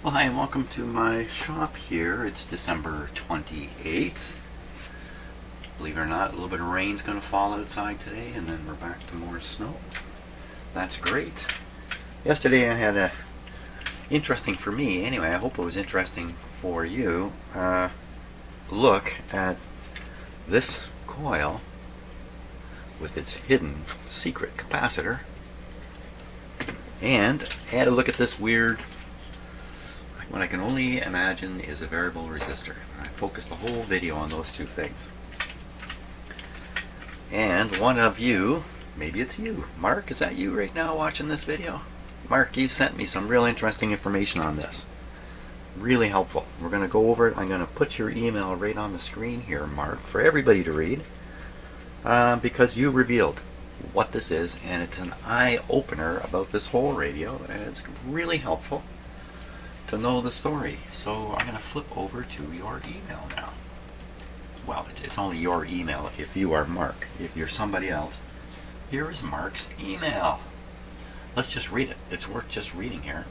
Well, hi, and welcome to my shop here. It's December 28th. Believe it or not, a little bit of rain's going to fall outside today, and then we're back to more snow. That's great. Yesterday I had a interesting for me, anyway, I hope it was interesting for you, look at this coil with its hidden secret capacitor, and I had a look at this weird, what I can only imagine is a variable resistor. I focused the whole video on those two things. And one of you, maybe it's you, Mark, is that you right now watching this video? Mark, you sent me some real interesting information on this. Really helpful. We're going to go over it. I'm going to put your email right on the screen here, Mark, for everybody to read, because you revealed what this is, and it's an eye-opener about this whole radio, and it's really helpful to know the story. So I'm going to flip over to your email now. Well, it's only your email if you are Mark. If you're somebody else, here is Mark's email. Let's just read it. It's worth just reading here.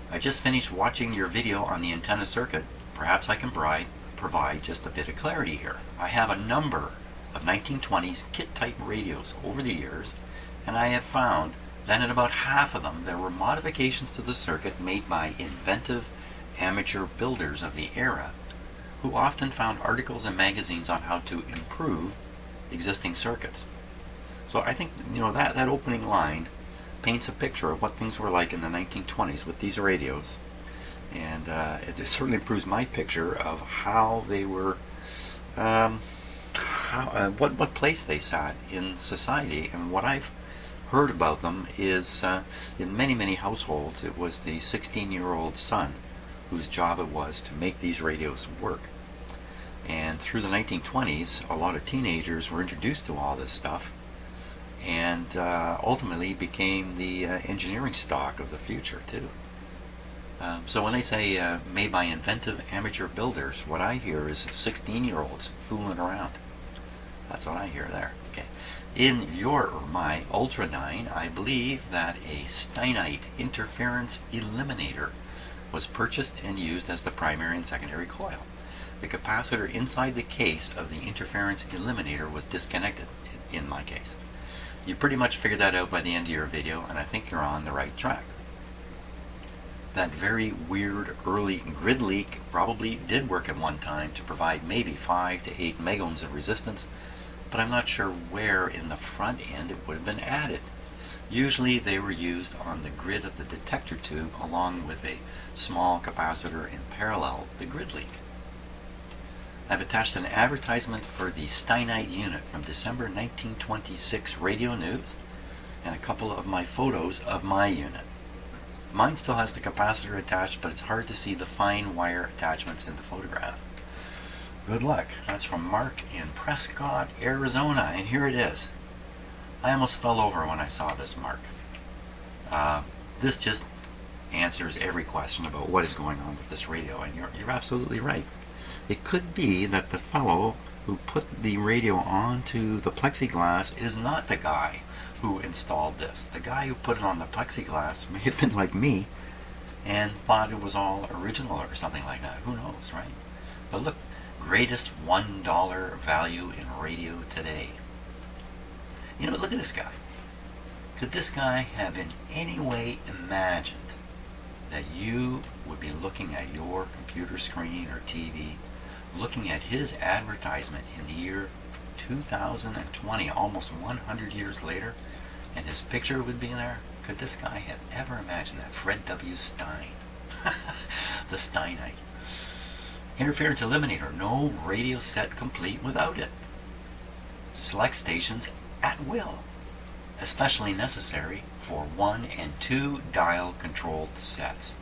I just finished watching your video on the antenna circuit. Perhaps I can provide just a bit of clarity here. I have a number of 1920s kit-type radios over the years, and I have found that in about half of them there were modifications to the circuit made by inventive amateur builders of the era, who often found articles in magazines on how to improve existing circuits. So I think, that opening line paints a picture of what things were like in the 1920s with these radios, and it certainly proves my picture of how they were, what place they sat in society. And what I've heard about them is in many households it was the 16-year-old son whose job it was to make these radios work. And through the 1920s a lot of teenagers were introduced to all this stuff, and ultimately became the engineering stock of the future too. So when they say made by inventive amateur builders, what I hear is 16-year-olds fooling around. That's what I hear there. Okay. In your or my Ultradyne, I believe that a Steinite interference eliminator was purchased and used as the primary and secondary coil. The capacitor inside the case of the interference eliminator was disconnected, in my case. You pretty much figured that out by the end of your video, and I think you're on the right track. That very weird early grid leak probably did work at one time to provide maybe 5 to 8 megohms of resistance, but I'm not sure where in the front end it would have been added. Usually they were used on the grid of the detector tube along with a small capacitor in parallel the grid leak. I've attached an advertisement for the Steinite unit from December 1926 Radio News and a couple of my photos of my unit. Mine still has the capacitor attached, but it's hard to see the fine wire attachments in the photograph. Good luck. That's from Mark in Prescott, Arizona, and here it is. I almost fell over when I saw this, Mark. This just answers every question about what is going on with this radio, and you're absolutely right. It could be that the fellow who put the radio onto the plexiglass is not the guy who installed this. The guy who put it on the plexiglass may have been like me and thought it was all original or something like that. Who knows, right? But look, greatest $1 value in radio today. Look at this guy. Could this guy have in any way imagined that you would be looking at your computer screen or TV, looking at his advertisement in the year 2020, almost 100 years later, and his picture would be there? Could this guy have ever imagined that? Fred W. Stein. The Steinite. Interference eliminator. No radio set complete without it. Select stations at will. Especially necessary for 1 and 2 dial controlled sets.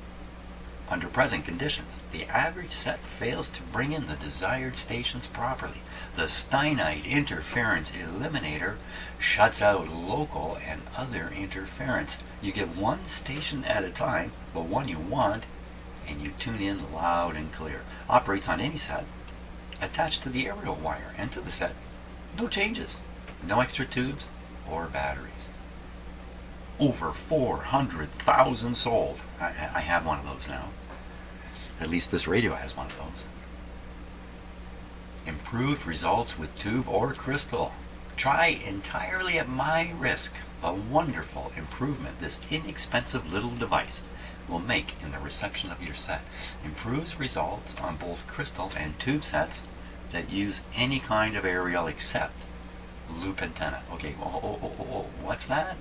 Under present conditions, the average set fails to bring in the desired stations properly. The Steinite interference eliminator shuts out local and other interference. You get one station at a time, but one you want, and you tune in loud and clear. Operates on any set, attached to the aerial wire and to the set. No changes, no extra tubes or batteries. over 400,000 sold. I have one of those now. At least this radio has one of those. Improved results with tube or crystal. Try entirely at my risk the wonderful improvement this inexpensive little device will make in the reception of your set. Improves results on both crystal and tube sets that use any kind of aerial except loop antenna. Okay, what's that?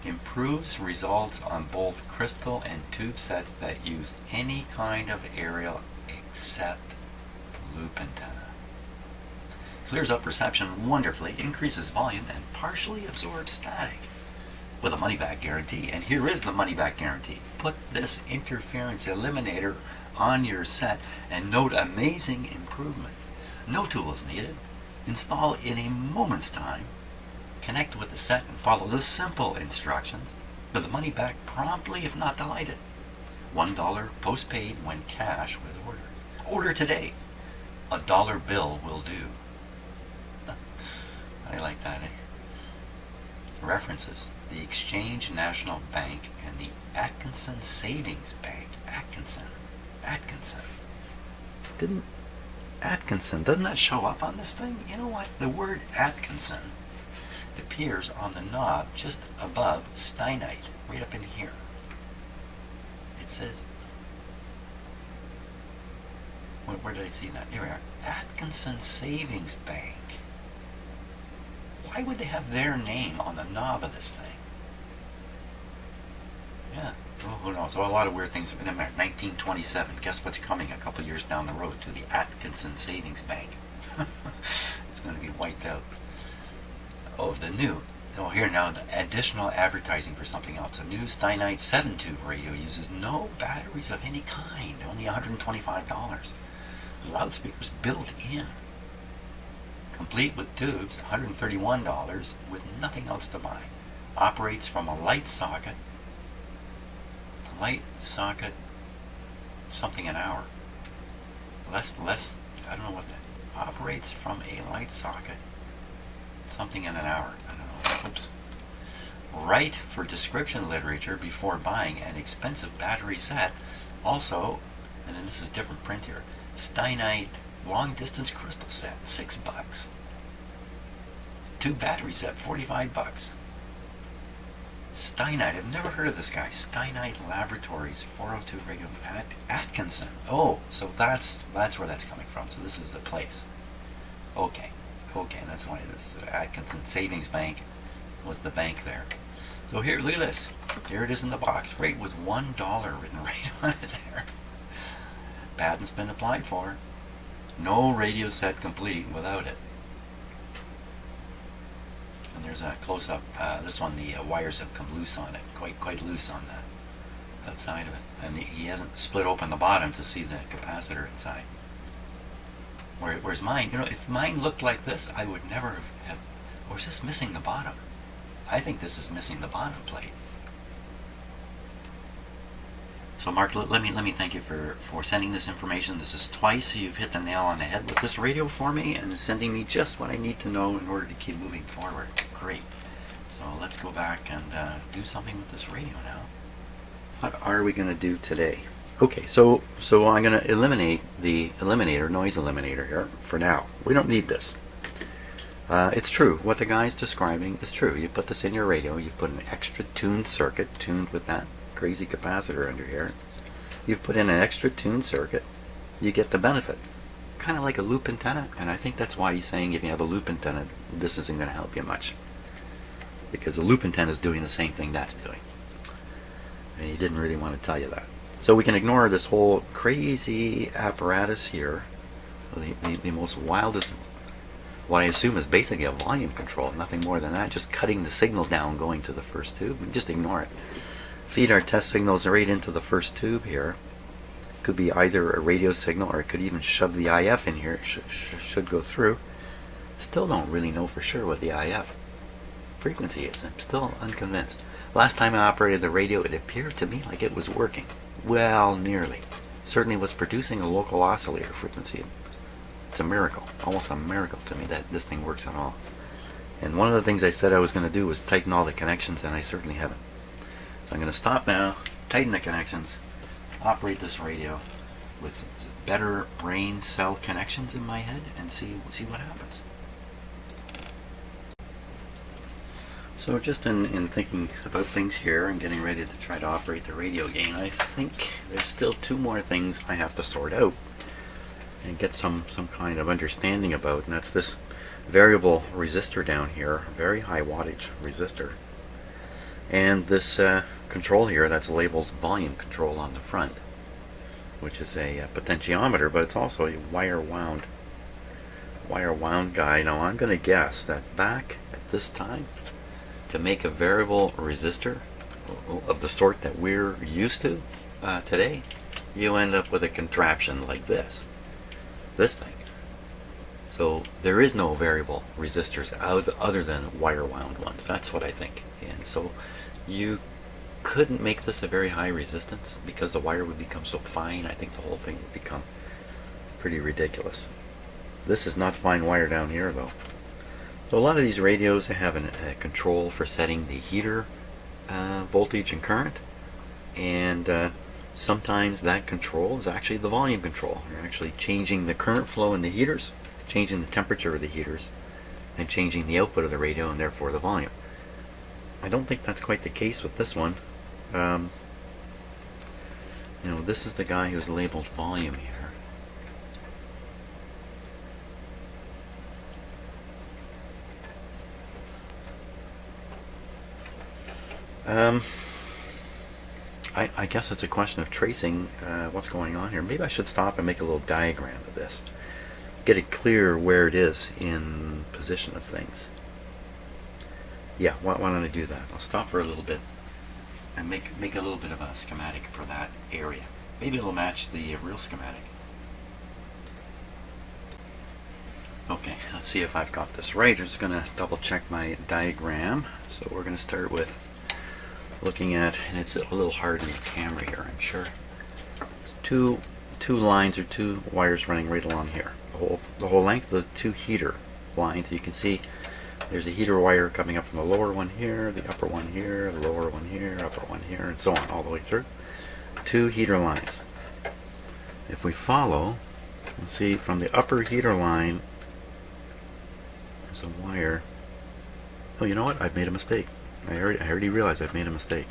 Improves results on both crystal and tube sets that use any kind of aerial except loop antenna. Clears up reception wonderfully, increases volume, and partially absorbs static with a money-back guarantee. And here is the money-back guarantee. Put this interference eliminator on your set and note amazing improvement. No tools needed. Install in a moment's time. Connect with the set and follow the simple instructions for the money back promptly if not delighted. $1 postpaid when cash with order. Order today. A dollar bill will do. I like that, eh? References. The Exchange National Bank and the Atkinson Savings Bank. Atkinson. Doesn't that show up on this thing? You know what? The word Atkinson appears on the knob just above steinite, right up in here. It says, where did I see that? Here we are. Atkinson Savings Bank. Why would they have their name on the knob of this thing? Yeah, well, who knows? Well, a lot of weird things have been in there. 1927. Guess what's coming a couple years down the road to the Atkinson Savings Bank? It's going to be wiped out. Oh, here now, the additional advertising for something else. A new Steinite 7-tube radio uses no batteries of any kind, only $125. Loudspeakers built in. Complete with tubes, $131 with nothing else to buy. Operates from a light socket. Something an hour. Less, I don't know what that. Operates from a light socket. Something in an hour. I don't know. Oops. Write for description literature before buying an expensive battery set. Also, and then this is different print here, Steinite long distance crystal set, $6. Tube battery set, $45. Steinite, I've never heard of this guy. Steinite Laboratories, 402 radio. Atkinson. Oh, so that's where that's coming from. So this is the place. Okay, that's why this Atkinson Savings Bank was the bank there. So here, look at this. Here it is in the box, right with $1 written right on it there. Patent's been applied for. No radio set complete without it. And there's a close-up. This one, the wires have come loose on it, quite loose on that side of it. And he hasn't split open the bottom to see the capacitor inside. Whereas mine, if mine looked like this, I would never have. Or is this missing the bottom? I think this is missing the bottom plate. So Mark, let me thank you for sending this information. This is twice you've hit the nail on the head with this radio for me and sending me just what I need to know in order to keep moving forward. Great. So let's go back and do something with this radio now. What are we going to do today? Okay, so I'm going to eliminate the noise eliminator here for now. We don't need this. It's true. What the guy's describing is true. You put this in your radio. You put an extra tuned circuit tuned with that crazy capacitor under here. You've put in an extra tuned circuit. You get the benefit. Kind of like a loop antenna. And I think that's why he's saying if you have a loop antenna, this isn't going to help you much. Because a loop antenna is doing the same thing that's doing. And he didn't really want to tell you that. So we can ignore this whole crazy apparatus here. The most wildest, what I assume is basically a volume control, nothing more than that, just cutting the signal down going to the first tube. We just ignore it. Feed our test signals right into the first tube here. Could be either a radio signal or it could even shove the IF in here. It should go through. Still don't really know for sure what the IF frequency is. I'm still unconvinced. Last time I operated the radio, it appeared to me like it was working. Well, nearly. Certainly was producing a local oscillator frequency. It's a miracle, almost a miracle to me that this thing works at all. And one of the things I said I was going to do was tighten all the connections, and I certainly haven't. So I'm going to stop now, tighten the connections, operate this radio with better brain cell connections in my head, and see what happens. So just in thinking about things here and getting ready to try to operate the radio again, I think there's still two more things I have to sort out and get some kind of understanding about, and that's this variable resistor down here, very high wattage resistor, and this control here that's labeled volume control on the front, which is a potentiometer, but it's also a wire wound guy. Now I'm going to guess that back at this time, to make a variable resistor of the sort that we're used to today, you end up with a contraption like this thing. So there is no variable resistors other than wire wound ones. That's what I think. And so you couldn't make this a very high resistance because the wire would become so fine. I think the whole thing would become pretty ridiculous. This is not fine wire down here though. So a lot of these radios have a control for setting the heater voltage and current, and sometimes that control is actually the volume control. You're actually changing the current flow in the heaters, changing the temperature of the heaters, and changing the output of the radio and therefore the volume. I don't think that's quite the case with this one. This is the guy who's labeled volume here. I guess it's a question of tracing what's going on here. Maybe I should stop and make a little diagram of this. Get it clear where it is in position of things. Yeah, why don't I do that? I'll stop for a little bit and make a little bit of a schematic for that area. Maybe it'll match the real schematic. Okay, let's see if I've got this right. I'm just going to double check my diagram. So we're going to start with looking at, and it's a little hard in the camera here, I'm sure. Two lines or two wires running right along here. The whole length of the two heater lines. You can see there's a heater wire coming up from the lower one here, the upper one here, the lower one here, upper one here, and so on all the way through. Two heater lines. If we follow, you'll see from the upper heater line there's a wire. Oh, you know what? I've made a mistake. I already realized I've made a mistake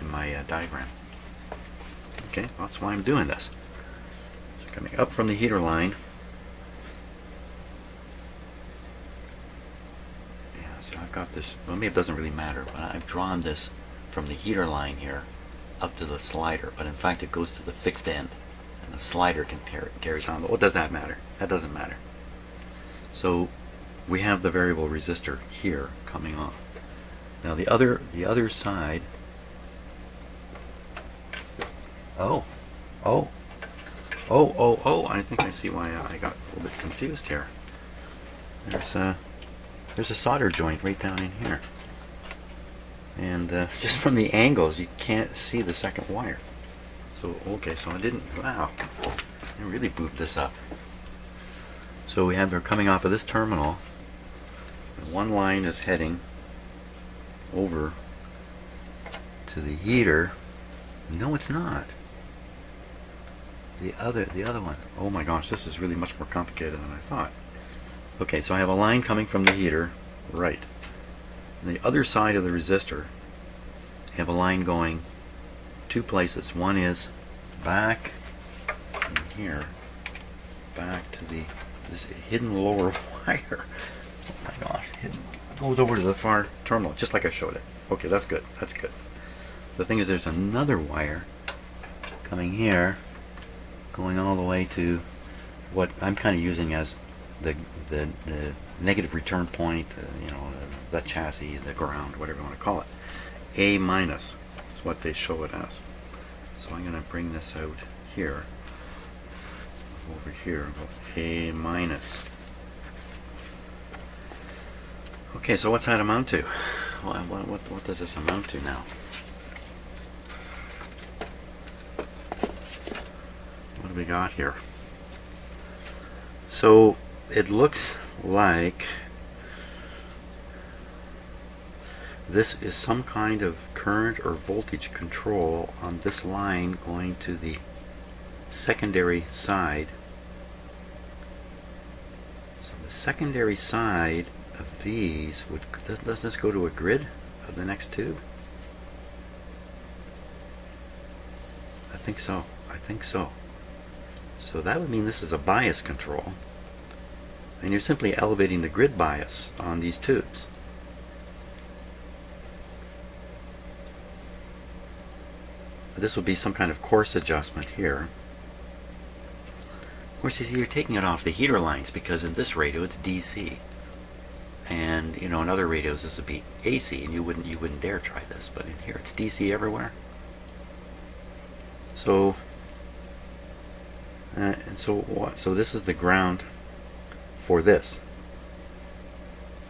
in my diagram. Okay, that's why I'm doing this. So coming up from the heater line. Yeah, so I've got this. Well, maybe it doesn't really matter, but I've drawn this from the heater line here up to the slider, but in fact it goes to the fixed end, and the slider carries on. But what does that matter? That doesn't matter. So we have the variable resistor here coming on. Now the other side. Oh, I think I see why I got a little bit confused here. There's a solder joint right down in here, and just from the angles you can't see the second wire. So okay, so I didn't. Wow, I really booped this up. So we're coming off of this terminal, and one line is heading over to the heater. No, it's not. The other one. Oh my gosh, this is really much more complicated than I thought. Okay, so I have a line coming from the heater, right. On the other side of the resistor, I have a line going two places. One is back from here, back to this hidden lower wire. Oh my gosh, hidden. Goes over to the far terminal, just like I showed it. Okay, that's good. That's good. The thing is, there's another wire coming here, going all the way to what I'm kind of using as the negative return point. The chassis, the ground, whatever you want to call it. A minus is what they show it as. So I'm going to bring this out here, over here, go A minus. Okay, so what's that amount to? What does this amount to now? What do we got here? So it looks like this is some kind of current or voltage control on this line going to the secondary side. So the secondary side of these would, does this go to a grid of the next tube? I think so. I think so. So that would mean this is a bias control, and you're simply elevating the grid bias on these tubes. This would be some kind of course adjustment here. Of course, you see, you're taking it off the heater lines because in this radio it's DC, and in other radios this would be AC, and you wouldn't dare try this. But in here it's DC everywhere. So so this is the ground for this,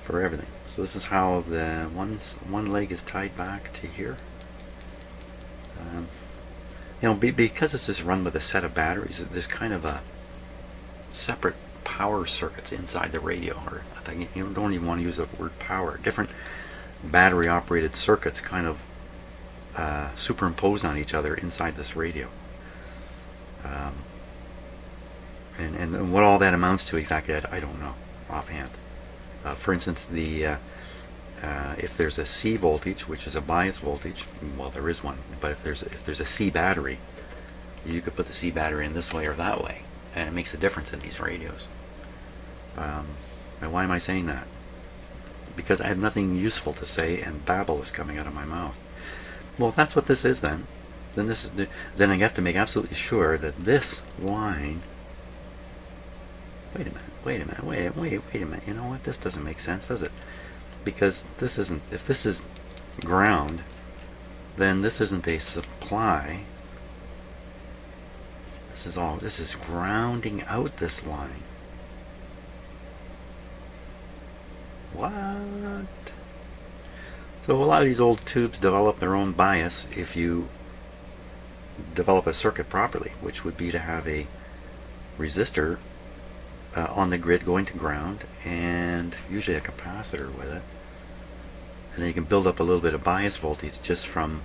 for everything. So this is how the one leg is tied back to here. Because this is run with a set of batteries, there's kind of a separate power circuits inside the radio, or I think you don't even want to use the word power. Different battery operated circuits kind of superimposed on each other inside this radio. And what all that amounts to exactly, I don't know offhand. For instance, if there's a C voltage, which is a bias voltage, well, there is one, but if there's a C battery, you could put the C battery in this way or that way, and it makes a difference in these radios. And why am I saying that? Because I have nothing useful to say, and babble is coming out of my mouth. Well, if that's what this is, then I have to make absolutely sure that this line. Wait a minute. You know what? This doesn't make sense, does it? Because this isn't. If this is ground, then this isn't a supply. This is grounding out this line. What? So a lot of these old tubes develop their own bias if you develop a circuit properly, which would be to have a resistor on the grid going to ground, and usually a capacitor with it, and then you can build up a little bit of bias voltage just from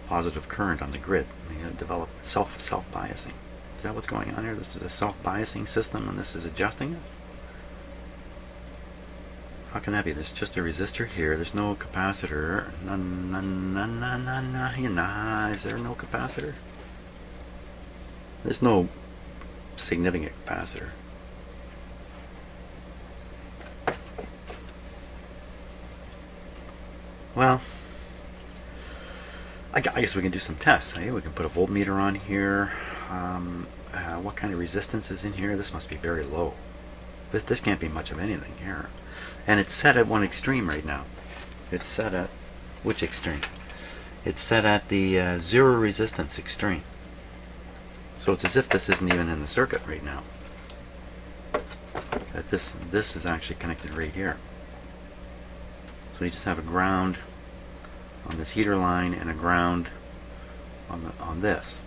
positive current on the grid. You develop self-biasing. Is that what's going on here? This is a self-biasing system, and this is adjusting it. How can that be? There's just a resistor here. There's no capacitor. Is there no capacitor? There's no significant capacitor. Well, I guess we can do some tests. Hey, we can put a voltmeter on here. What kind of resistance is in here? This must be very low. This can't be much of anything here. And it's set at one extreme right now. It's set at which extreme? It's set at the zero resistance extreme. So it's as if this isn't even in the circuit right now. That this is actually connected right here. So you just have a ground on this heater line and a ground on this.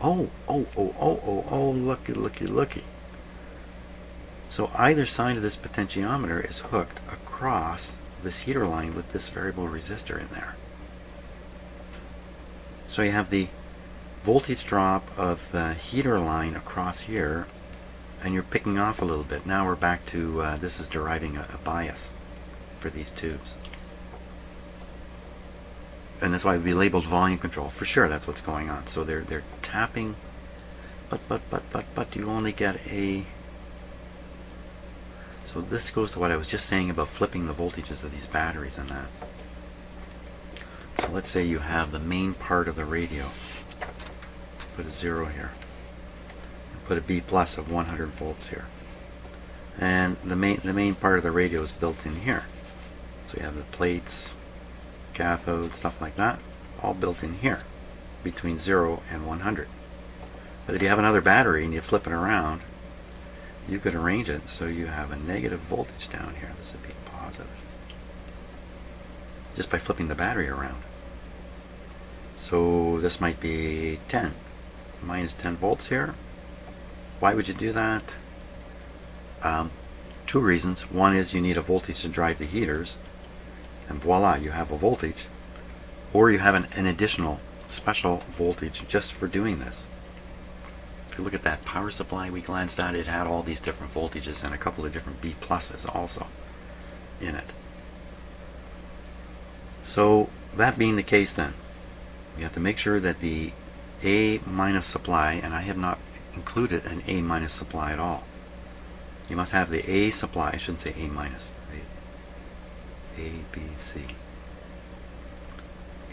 Oh, looky. So either side of this potentiometer is hooked across this heater line with this variable resistor in there. So you have the voltage drop of the heater line across here, and you're picking off a little bit. Now we're back to this is deriving a bias for these tubes. And that's why it would be labeled volume control. For sure, that's what's going on. So they're tapping, but you only get a. So this goes to what I was just saying about flipping the voltages of these batteries and that. So let's say you have the main part of the radio. Put a 0 here. Put a B plus of 100 volts here. And the main part of the radio is built in here. So you have the plates, cathode, stuff like that, all built in here, between 0 and 100. But if you have another battery and you flip it around, you could arrange it so you have a negative voltage down here. This would be positive, just by flipping the battery around. So this might be 10, minus 10 volts here. Why would you do that? Two reasons. One is you need a voltage to drive the heaters, and voila, you have a voltage. or you have an additional special voltage just for doing this. If you look at that power supply we glanced at, it had all these different voltages and a couple of different B pluses also in it. So that being the case, then you have to make sure that the A minus supply, and I have not included an A minus supply at all. You must have the A supply, I shouldn't say A minus, A, B, C.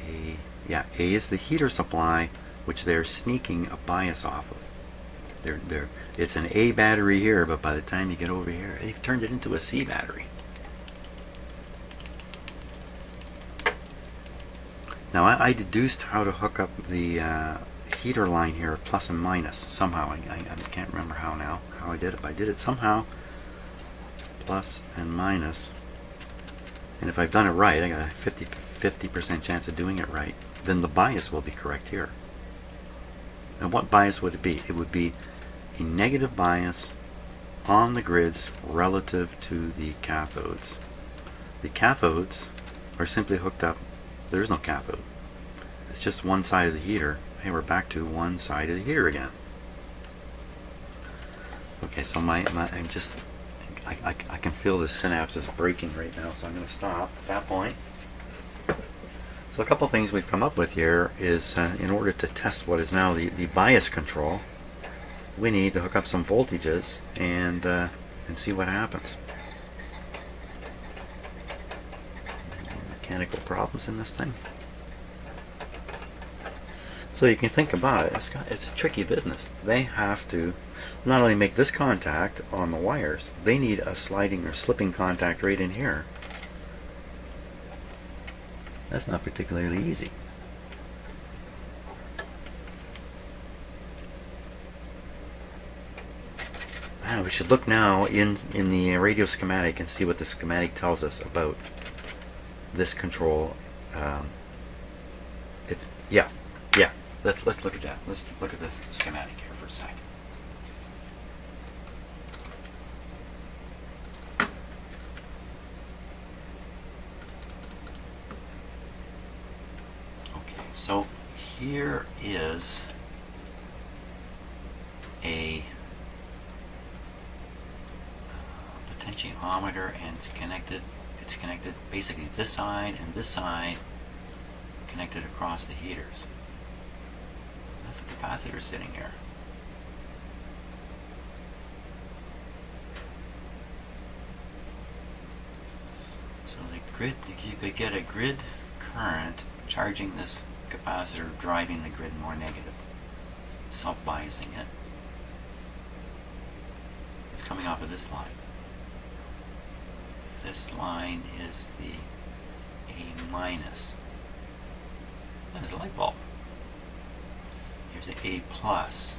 A is the heater supply, which they're sneaking a bias off of. It's an A battery here, but by the time you get over here, they've turned it into a C battery. Now I deduced how to hook up the heater line here, plus and minus, somehow. I can't remember how now, how I did it. I did it somehow, plus and minus. And if I've done it right, I got a 50% chance of doing it right, then the bias will be correct here. And what bias would it be? It would be a negative bias on the grids relative to the cathodes. The cathodes are simply hooked up. There is no cathode. It's just one side of the heater. Hey, we're back to one side of the heater again. Okay, so I can feel the synapses breaking right now, so I'm going to stop at that point. So a couple things we've come up with here is in order to test what is now the bias control, we need to hook up some voltages and see what happens. Mechanical problems in this thing. So you can think about it, it's tricky business. They have to not only make this contact on the wires, they need a sliding or slipping contact right in here. That's not particularly easy. Now we should look now in the radio schematic and see what the schematic tells us about this control. Let's look at that. Let's look at the schematic here for a second. Okay, so here is a potentiometer, and it's connected basically this side and this side connected across the heaters. I have a capacitor sitting here. So the grid, you could get a grid current charging this capacitor, driving the grid more negative, self-biasing it. It's coming off of this line. This line is the A minus. That is a light bulb. Here's the A plus.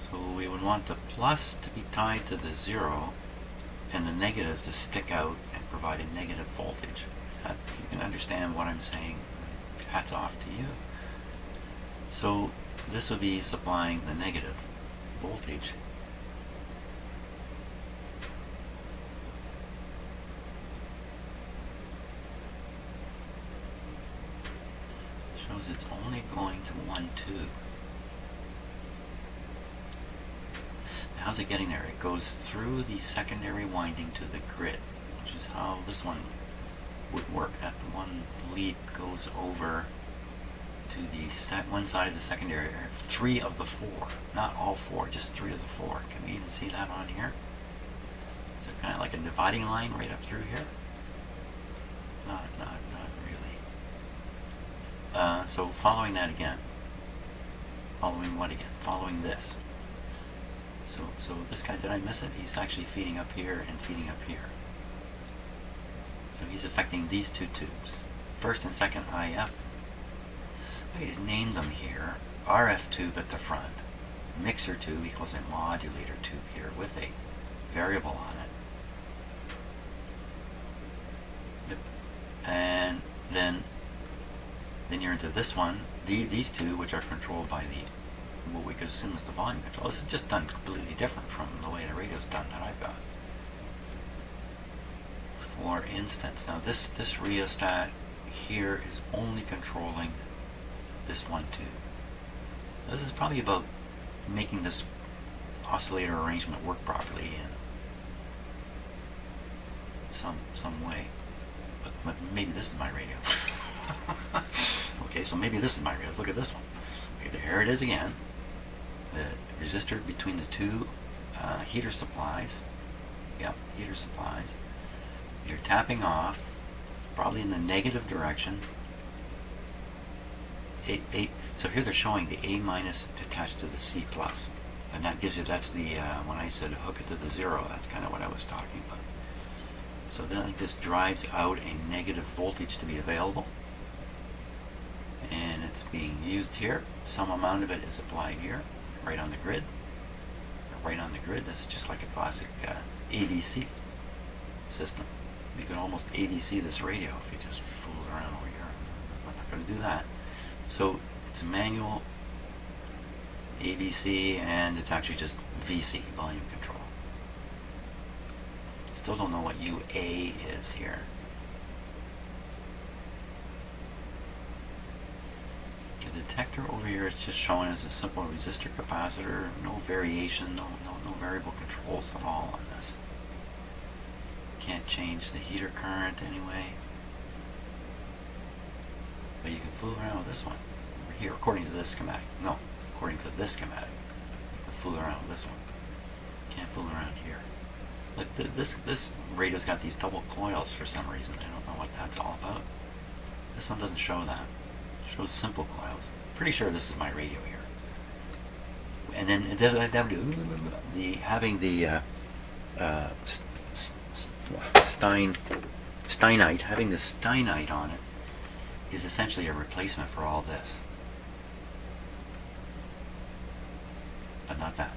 So we would want the plus to be tied to the 0 and the negative to stick out and provide a negative voltage. You can understand what I'm saying. Hats off to you. So this would be supplying the negative voltage. Shows it's only going to one tube. Now, how's it getting there? It goes through the secondary winding to the grid, which is how this one would work. That one lead goes over to the one side of the secondary, 3 of the 4, not all 4, just 3 of the 4. Can we even see that on here? Is it kind of like a dividing line right up through here? Not really. So following that again. Following what again? Following this. So this guy, did I miss it? He's actually feeding up here and feeding up here. So he's affecting these two tubes. First and second IF. I just named them here. RF tube at the front. Mixer tube equals a modulator tube here with a variable on it. And then you're into this one. These two, which are controlled by what we could assume is the volume control. This is just done completely different from the way the radio's done that I've got. For instance, now this rheostat here is only controlling this one tube. This is probably about making this oscillator arrangement work properly in some way. But maybe this is my radio. Okay, so maybe this is my radio. Let's look at this one. Okay, here it is again. The resistor between the two heater supplies. Yep, heater supplies. You're tapping off, probably in the negative direction. So here they're showing the A minus attached to the C plus, and that gives you, that's the when I said hook it to the 0, that's kind of what I was talking about. So then this drives out a negative voltage to be available, and it's being used here. Some amount of it is applied here, right on the grid. Right on the grid. This is just like a classic ADC system. You can almost ADC this radio if you just fool around over here. I'm not going to do that. So it's a manual ADC, and it's actually just VC, volume control. Still don't know what UA is here. The detector over here is just showing as a simple resistor capacitor, no variation, no variable controls at all on this. Can't change the heater current anyway. But you can fool around with this one over here, according to this schematic. No, according to this schematic. You can fool around with this one. Can't fool around here. Look, this radio's got these double coils for some reason. I don't know what that's all about. This one doesn't show that. It shows simple coils. Pretty sure this is my radio here. And then having the Steinite, having the Steinite on it is essentially a replacement for all this. But not that.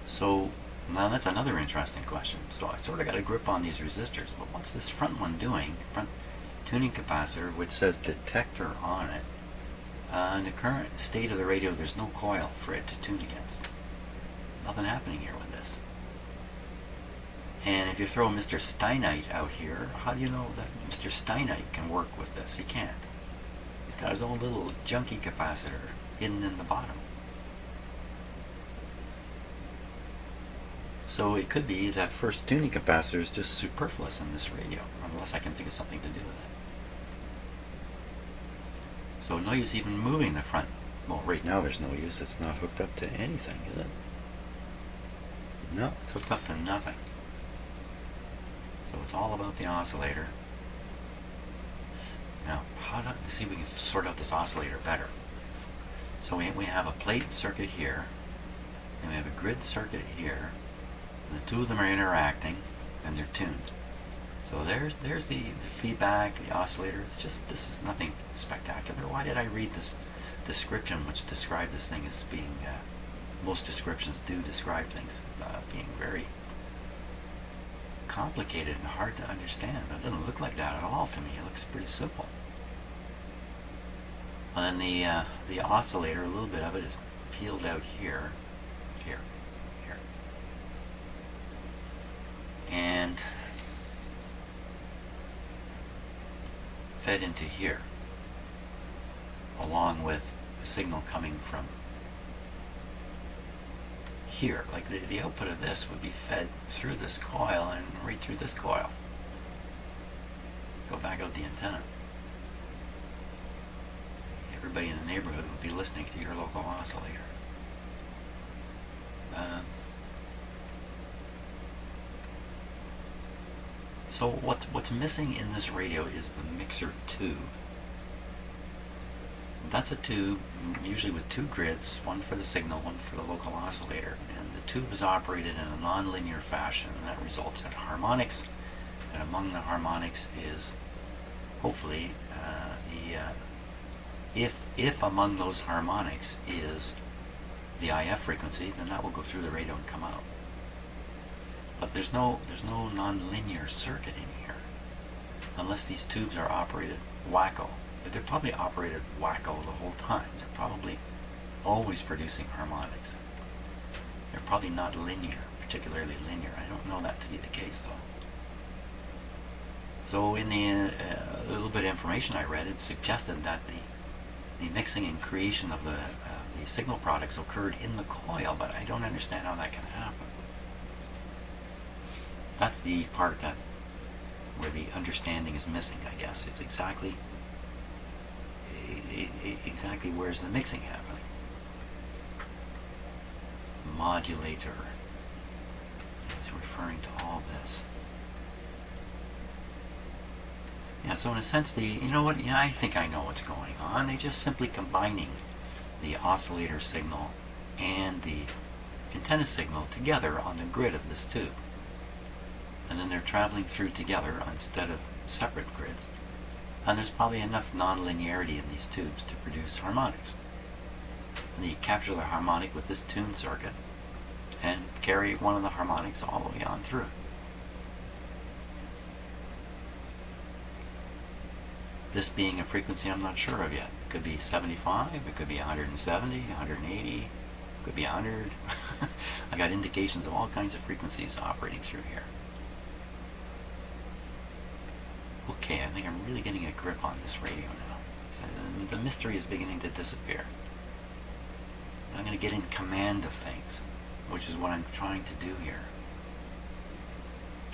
So now that's another interesting question. So I sort of got a grip on these resistors, but what's this front one doing? Front tuning capacitor, which says detector on it. In the current state of the radio, there's no coil for it to tune against. Nothing happening here with this. And if you throw Mr. Steinite out here, how do you know that Mr. Steinite can work with this? He can't. He's got his own little junky capacitor hidden in the bottom. So it could be that first tuning capacitor is just superfluous in this radio, unless I can think of something to do with it. So no use even moving the front. Well, right now there's no use. It's not hooked up to anything, is it? No, it's hooked up to nothing. So it's all about the oscillator. Now, let's see if we can sort out this oscillator better. So we have a plate circuit here, and we have a grid circuit here. And the two of them are interacting, and they're tuned. So there's the feedback, the oscillator. It's just, this is nothing spectacular. Why did I read this description, which described this thing as being, most descriptions do describe things being very complicated and hard to understand. It doesn't look like that at all to me. It looks pretty simple. And then the oscillator, a little bit of it is peeled out here, here, and fed into here, along with the signal coming from here. Like the output of this would be fed through this coil and right through this coil. Go back out the antenna. Everybody in the neighborhood would be listening to your local oscillator. So what's missing in this radio is the mixer tube. That's a tube, usually with two grids, one for the signal, one for the local oscillator. And the tube is operated in a nonlinear fashion, and that results in harmonics. And among the harmonics is, hopefully, if among those harmonics is the IF frequency, then that will go through the radio and come out. But there's no nonlinear circuit in here, unless these tubes are operated wacko. But they're probably operated wacko the whole time. They're probably always producing harmonics. They're probably not linear, particularly linear. I don't know that to be the case though. So in the little bit of information I read, it suggested that the mixing and creation of the signal products occurred in the coil, but I don't understand how that can happen. That's the part that where the understanding is missing, I guess. It's exactly where's the mixing happening. Modulator is referring to all this. Yeah, so in a sense, you know what? Yeah, I think I know what's going on. They're just simply combining the oscillator signal and the antenna signal together on the grid of this tube. And then they're traveling through together instead of separate grids. And there's probably enough nonlinearity in these tubes to produce harmonics. And you capture the harmonic with this tune circuit and carry one of the harmonics all the way on through. This being a frequency I'm not sure of yet. It could be 75, it could be 170, 180, it could be 100. I got indications of all kinds of frequencies operating through here. Okay, I think I'm really getting a grip on this radio now. So the mystery is beginning to disappear. I'm going to get in command of things, which is what I'm trying to do here.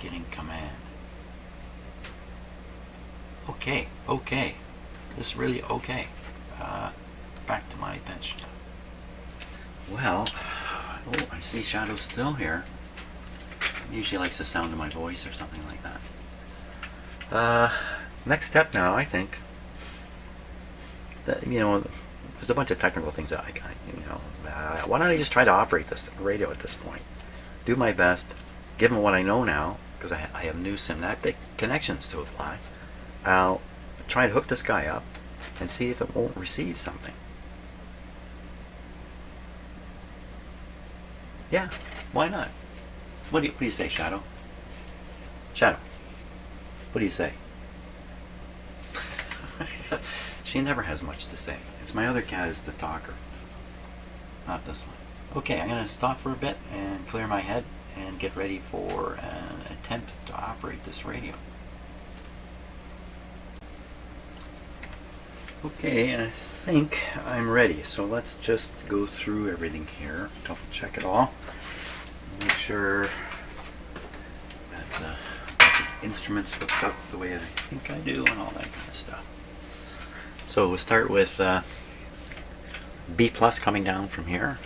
Get in command. Okay. This is really okay. Back to my bench. Well, oh, I see shadows still here. Usually likes the sound of my voice or something like that. Next step now, I think, that, there's a bunch of technical things that why don't I just try to operate this radio at this point? Do my best, given what I know now, because I have new synaptic connections to apply. I'll try to hook this guy up and see if it won't receive something. Yeah, why not? What do you say, Shadow? Shadow, what do you say? She never has much to say. It's my other cat is the talker, not this one. Okay, I'm going to stop for a bit and clear my head and get ready for an attempt to operate this radio. Okay, I think I'm ready. So let's just go through everything here, double check it all, make sure that the instruments hooked up the way I think I do and all that kind of stuff. So we'll start with B plus coming down from here.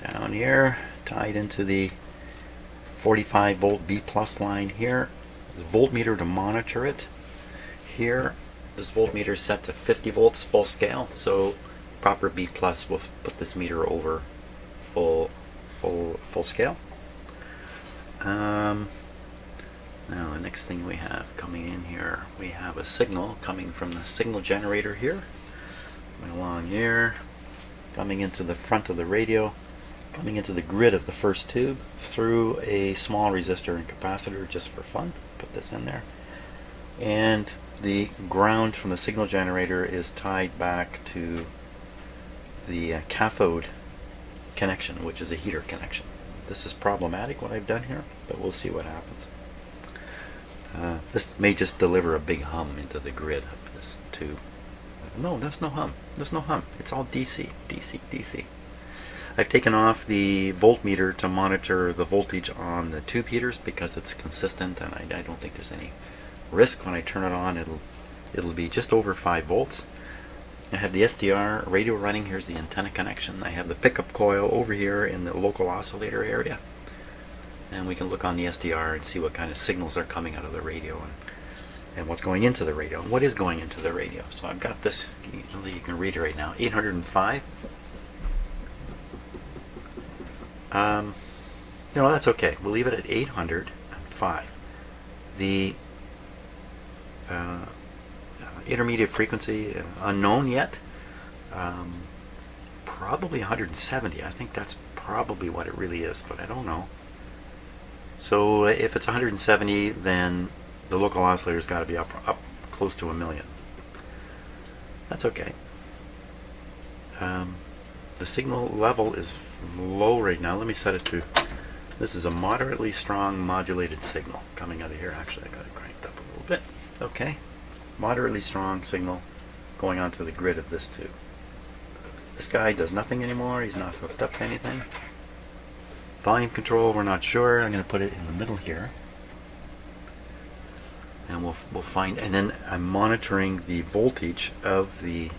Down here, tied into the 45 volt B plus line here. The voltmeter to monitor it. Here, this voltmeter is set to 50 volts full scale, so proper B plus will put this meter over full scale. Now the next thing we have coming in here, we have a signal coming from the signal generator here, coming along here, coming into the front of the radio, coming into the grid of the first tube, through a small resistor and capacitor just for fun. Put this in there. And the ground from the signal generator is tied back to the cathode connection, which is a heater connection. This is problematic what I've done here, but we'll see what happens. This may just deliver a big hum into the grid of this tube. No, there's no hum. There's no hum. It's all DC, DC, DC. I've taken off the voltmeter to monitor the voltage on the tube heaters because it's consistent, and I don't think there's any risk. When I turn it on, it'll be just over 5 volts. I have the SDR radio running. Here's the antenna connection. I have the pickup coil over here in the local oscillator area, and we can look on the SDR and see what kind of signals are coming out of the radio and what's going into the radio and what is going into the radio. So I've got this, you can read it right now, 805. That's okay. We'll leave it at 805. The intermediate frequency unknown yet, probably 170. I think that's probably what it really is, but I don't know. So if it's 170, then the local oscillator's got to be up close to 1 million. That's okay. The signal level is low right now. Let me set it to, this is a moderately strong modulated signal coming out of here. Actually, I got to crank Okay, moderately strong signal going onto the grid of this tube. This guy does nothing anymore. He's not hooked up to anything. Volume control, we're not sure. I'm going to put it in the middle here. And we'll find, and then I'm monitoring the voltage of the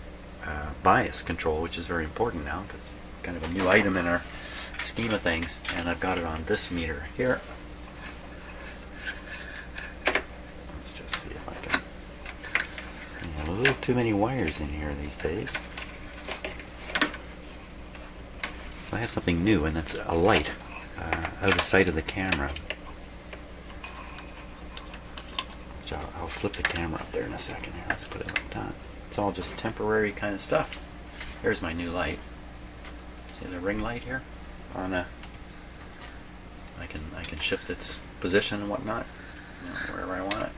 bias control, which is very important now because it's kind of a new item in our scheme of things, and I've got it on this meter here. Let's just see if I can. I have a little too many wires in here these days. So I have something new, and that's a light out of sight of the camera. Which I'll flip the camera up there in a second. Here, let's put it like that. It's all just temporary kind of stuff. Here's my new light. See the ring light here? On a, I can shift its position and whatnot, wherever I want it.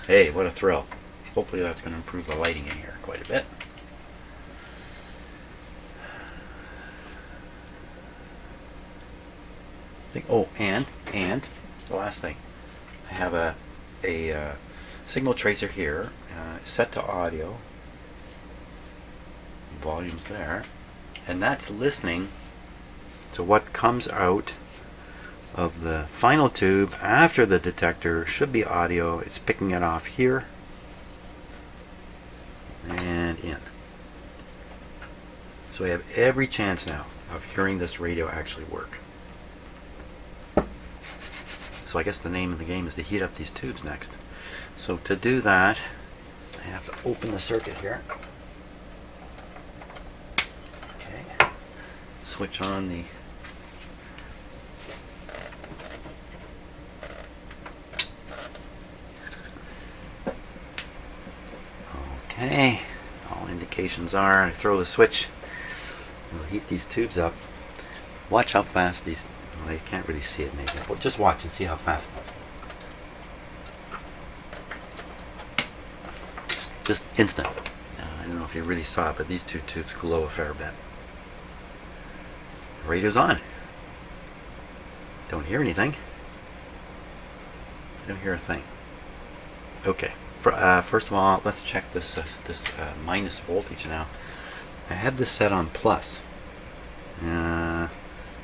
Hey, what a thrill! Hopefully that's going to improve the lighting in here quite a bit. Oh, and the last thing, I have a signal tracer here, set to audio. Volume's there, and that's listening to what comes out of the final tube after the detector. Should be audio. It's picking it off here and in. So we have every chance now of hearing this radio actually work. So I guess the name of the game is to heat up these tubes next. So to do that, I have to open the circuit here. Okay. Switch on the okay. All indications are I throw the switch. We'll heat these tubes up. Watch how fast these. Well, you can't really see it maybe. But just watch and see how fast. Just instant. I don't know if you really saw it, but these two tubes glow a fair bit. The radio's on. Don't hear anything. Don't hear a thing. Okay. First of all, let's check this minus voltage now. I had this set on plus.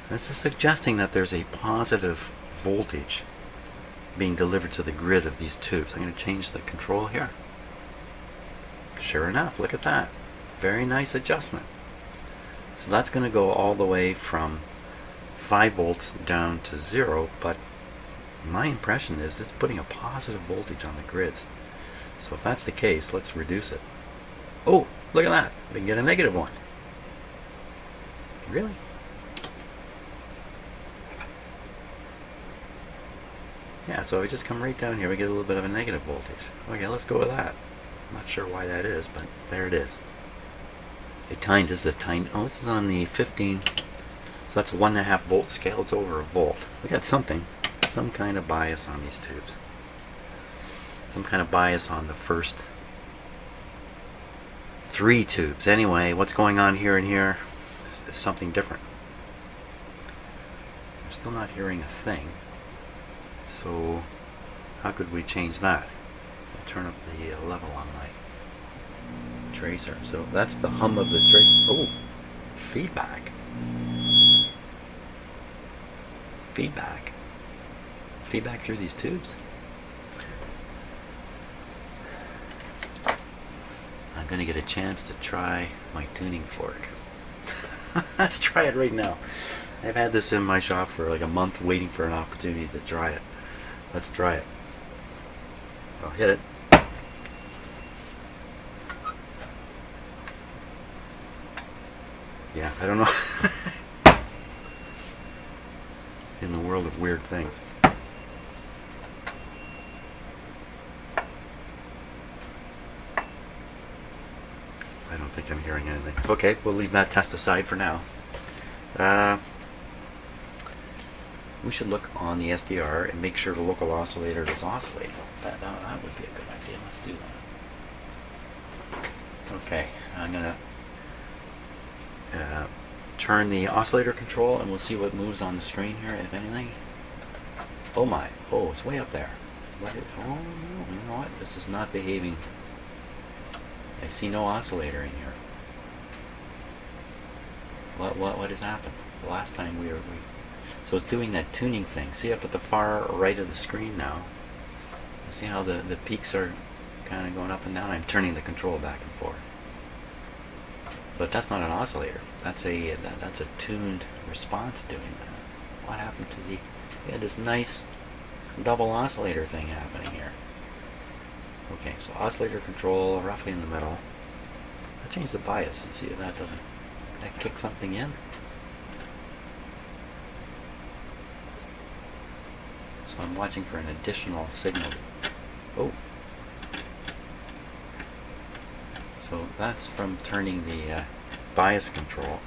This is suggesting that there's a positive voltage being delivered to the grid of these tubes. I'm going to change the control here. Sure enough, look at that. Very nice adjustment. So that's going to go all the way from 5 volts down to 0, but my impression is it's putting a positive voltage on the grids. So if that's the case, let's reduce it. Oh, look at that. We can get a negative one. Really? Yeah, so we just come right down here, we get a little bit of a negative voltage. Okay, let's go with that. I'm not sure why that is, but there it is. This is a tiny, oh, this is on the 15, so that's a 1.5 volt scale, it's over a volt. We got something, some kind of bias on these tubes. Some kind of bias on the first 3 tubes. Anyway, what's going on here and here is something different. I'm still not hearing a thing. So how could we change that? I'll turn up the level on my tracer. So that's the hum of the tracer. Oh, feedback. Feedback. Feedback through these tubes. I'm going to get a chance to try my tuning fork. Let's try it right now. I've had this in my shop for like a month waiting for an opportunity to try it. Let's try it. I'll hit it. Yeah, I don't know. In the world of weird things. I don't think I'm hearing anything. Okay, we'll leave that test aside for now. We should look on the SDR and make sure the local oscillator is oscillating. That would be a good idea. Let's do that. Okay, I'm going to turn the oscillator control and we'll see what moves on the screen here, if anything. Oh my, oh, it's way up there. oh no, you know what? This is not behaving. I see no oscillator in here. What has happened? The last time so it's doing that tuning thing. See up at the far right of the screen now. You see how the peaks are kind of going up and down? I'm turning the control back and forth. But that's not an oscillator. That's a tuned response doing that. What happened to we had this nice double oscillator thing happening here. Okay, so oscillator control roughly in the middle. I'll change the bias and see if that doesn't kick something in. So I'm watching for an additional signal. Oh. So that's from turning the bias control.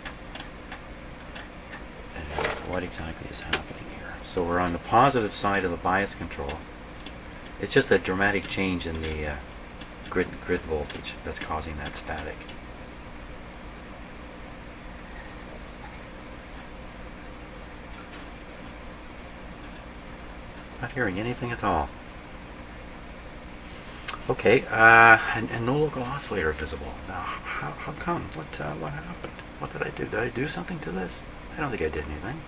And what exactly is happening here? So we're on the positive side of the bias control. It's just a dramatic change in the grid voltage that's causing that static. Not hearing anything at all. Okay, and no local oscillator visible. Now, how come? What happened? What did I do? Did I do something to this? I don't think I did anything.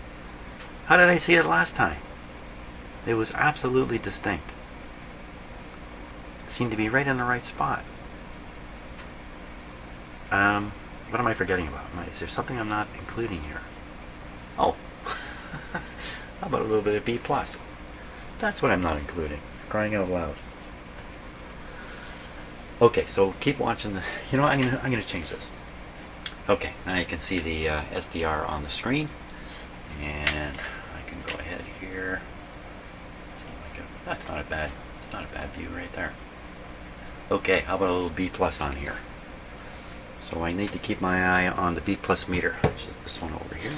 How did I see it last time? It was absolutely distinct. It seemed to be right in the right spot. What am I forgetting about? Is there something I'm not including here? Oh, how about a little bit of B+? That's what I'm not including. Crying out loud. Okay, so keep watching the. You know, I'm gonna change this. Okay, now you can see the SDR on the screen, and I can go ahead here. See if I can, that's not a bad. It's not a bad view right there. Okay, how about a little B+ on here? So I need to keep my eye on the B+ meter, which is this one over here.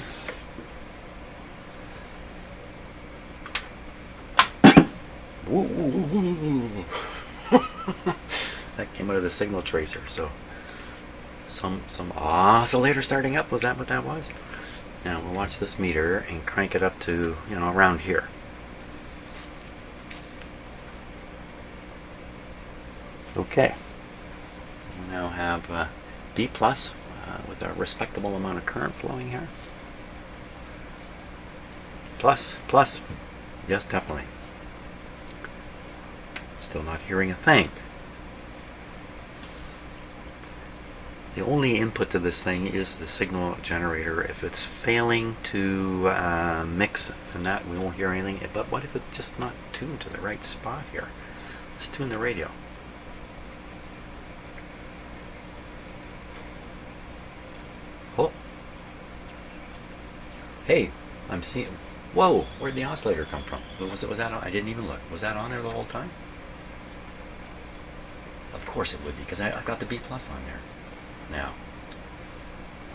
That came out of the signal tracer. So some oscillator starting up. Was that what that was? Now we'll watch this meter and crank it up to, you know, around here. Okay. We now have B+ with a respectable amount of current flowing here. Plus, yes, definitely. Still not hearing a thing. The only input to this thing is the signal generator. If it's failing to mix and that, we won't hear anything. But what if it's just not tuned to the right spot here? Let's tune the radio. Oh. Hey, I'm seeing. Whoa, where'd the oscillator come from? Was that on? I didn't even look. Was that on there the whole time? Of course it would be, because I've got the B+ on there. Now,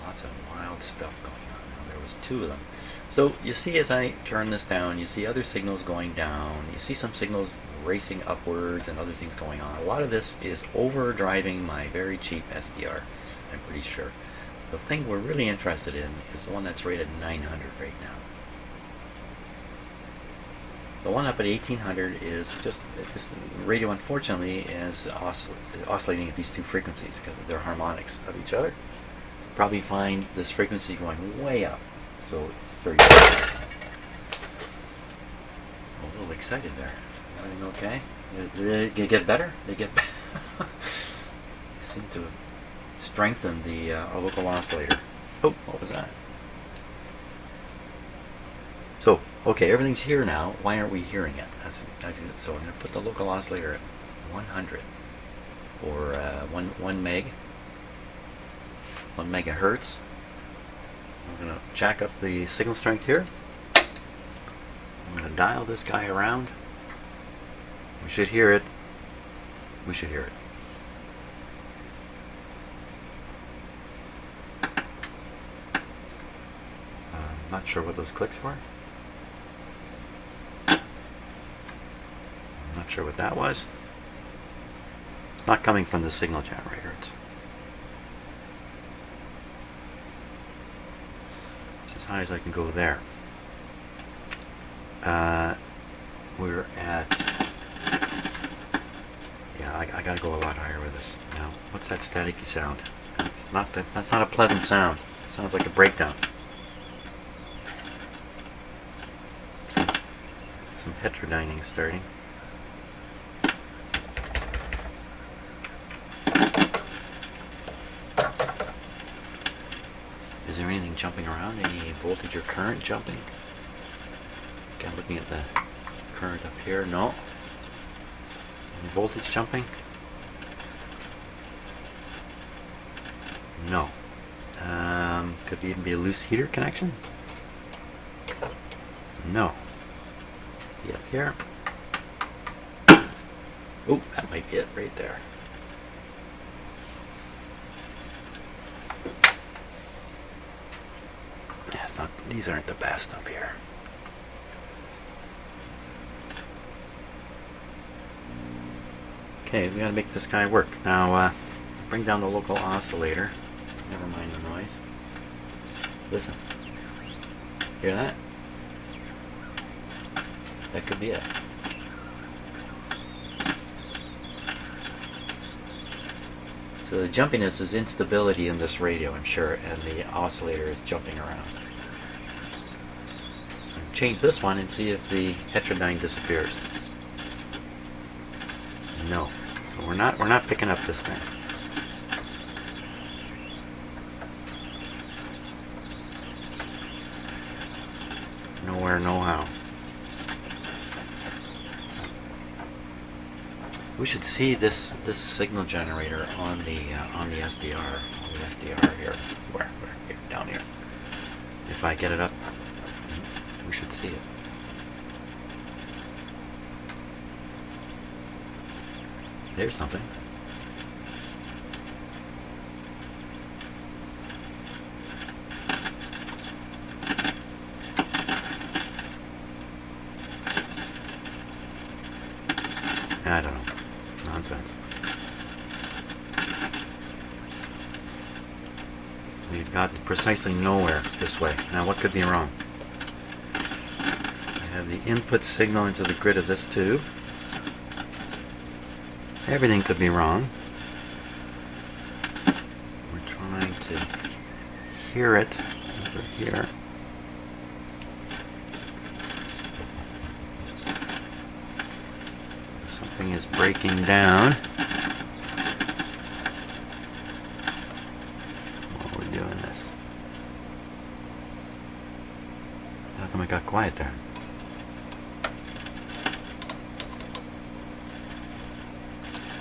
lots of wild stuff going on. Now, there was two of them. So you see, as I turn this down, you see other signals going down. You see some signals racing upwards and other things going on. A lot of this is overdriving my very cheap SDR, I'm pretty sure. The thing we're really interested in is the one that's rated 900 right now. The one up at 1800 is just this radio, unfortunately, is oscillating at these two frequencies because they're harmonics of each other. Probably find this frequency going way up. So 30. A little excited there. Everything okay? Did it get better? They get better. Seem to strengthen the our local oscillator. Oh, what was that? So, okay, everything's here now. Why aren't we hearing it? So I'm going to put the local oscillator at 100 or 1 megahertz. I'm going to jack up the signal strength here. I'm going to dial this guy around. We should hear it. We should hear it. I'm not sure what those clicks were. Not sure what that was. It's not coming from the signal generator. It's as high as I can go there. We're at Yeah, I gotta go a lot higher with this. Now, what's that staticky sound? That's not a pleasant sound. It sounds like a breakdown. Some heterodyning starting. Is there anything jumping around? Any voltage or current jumping? Okay, I'm looking at the current up here. No. Any voltage jumping? No. Could even be a loose heater connection? No. Be up here. Oh, that might be it right there. Yeah, it's not. These aren't the best up here. Okay, we gotta make this guy work. Now, bring down the local oscillator. Never mind the noise. Listen. Hear that? That could be it. So the jumpiness is instability in this radio, I'm sure, and the oscillator is jumping around. Change this one and see if the heterodyne disappears. No. So we're not picking up this thing. Nowhere, no how. We should see this signal generator on the SDR. On the SDR here. Where? Here, down here. If I get it up, we should see it. There's something. I don't know. Nonsense. We've got precisely nowhere this way. Now what could be wrong? I have the input signal into the grid of this tube. Everything could be wrong. We're trying to hear it over here. Something is breaking down. While we're doing this. How come it got quiet there?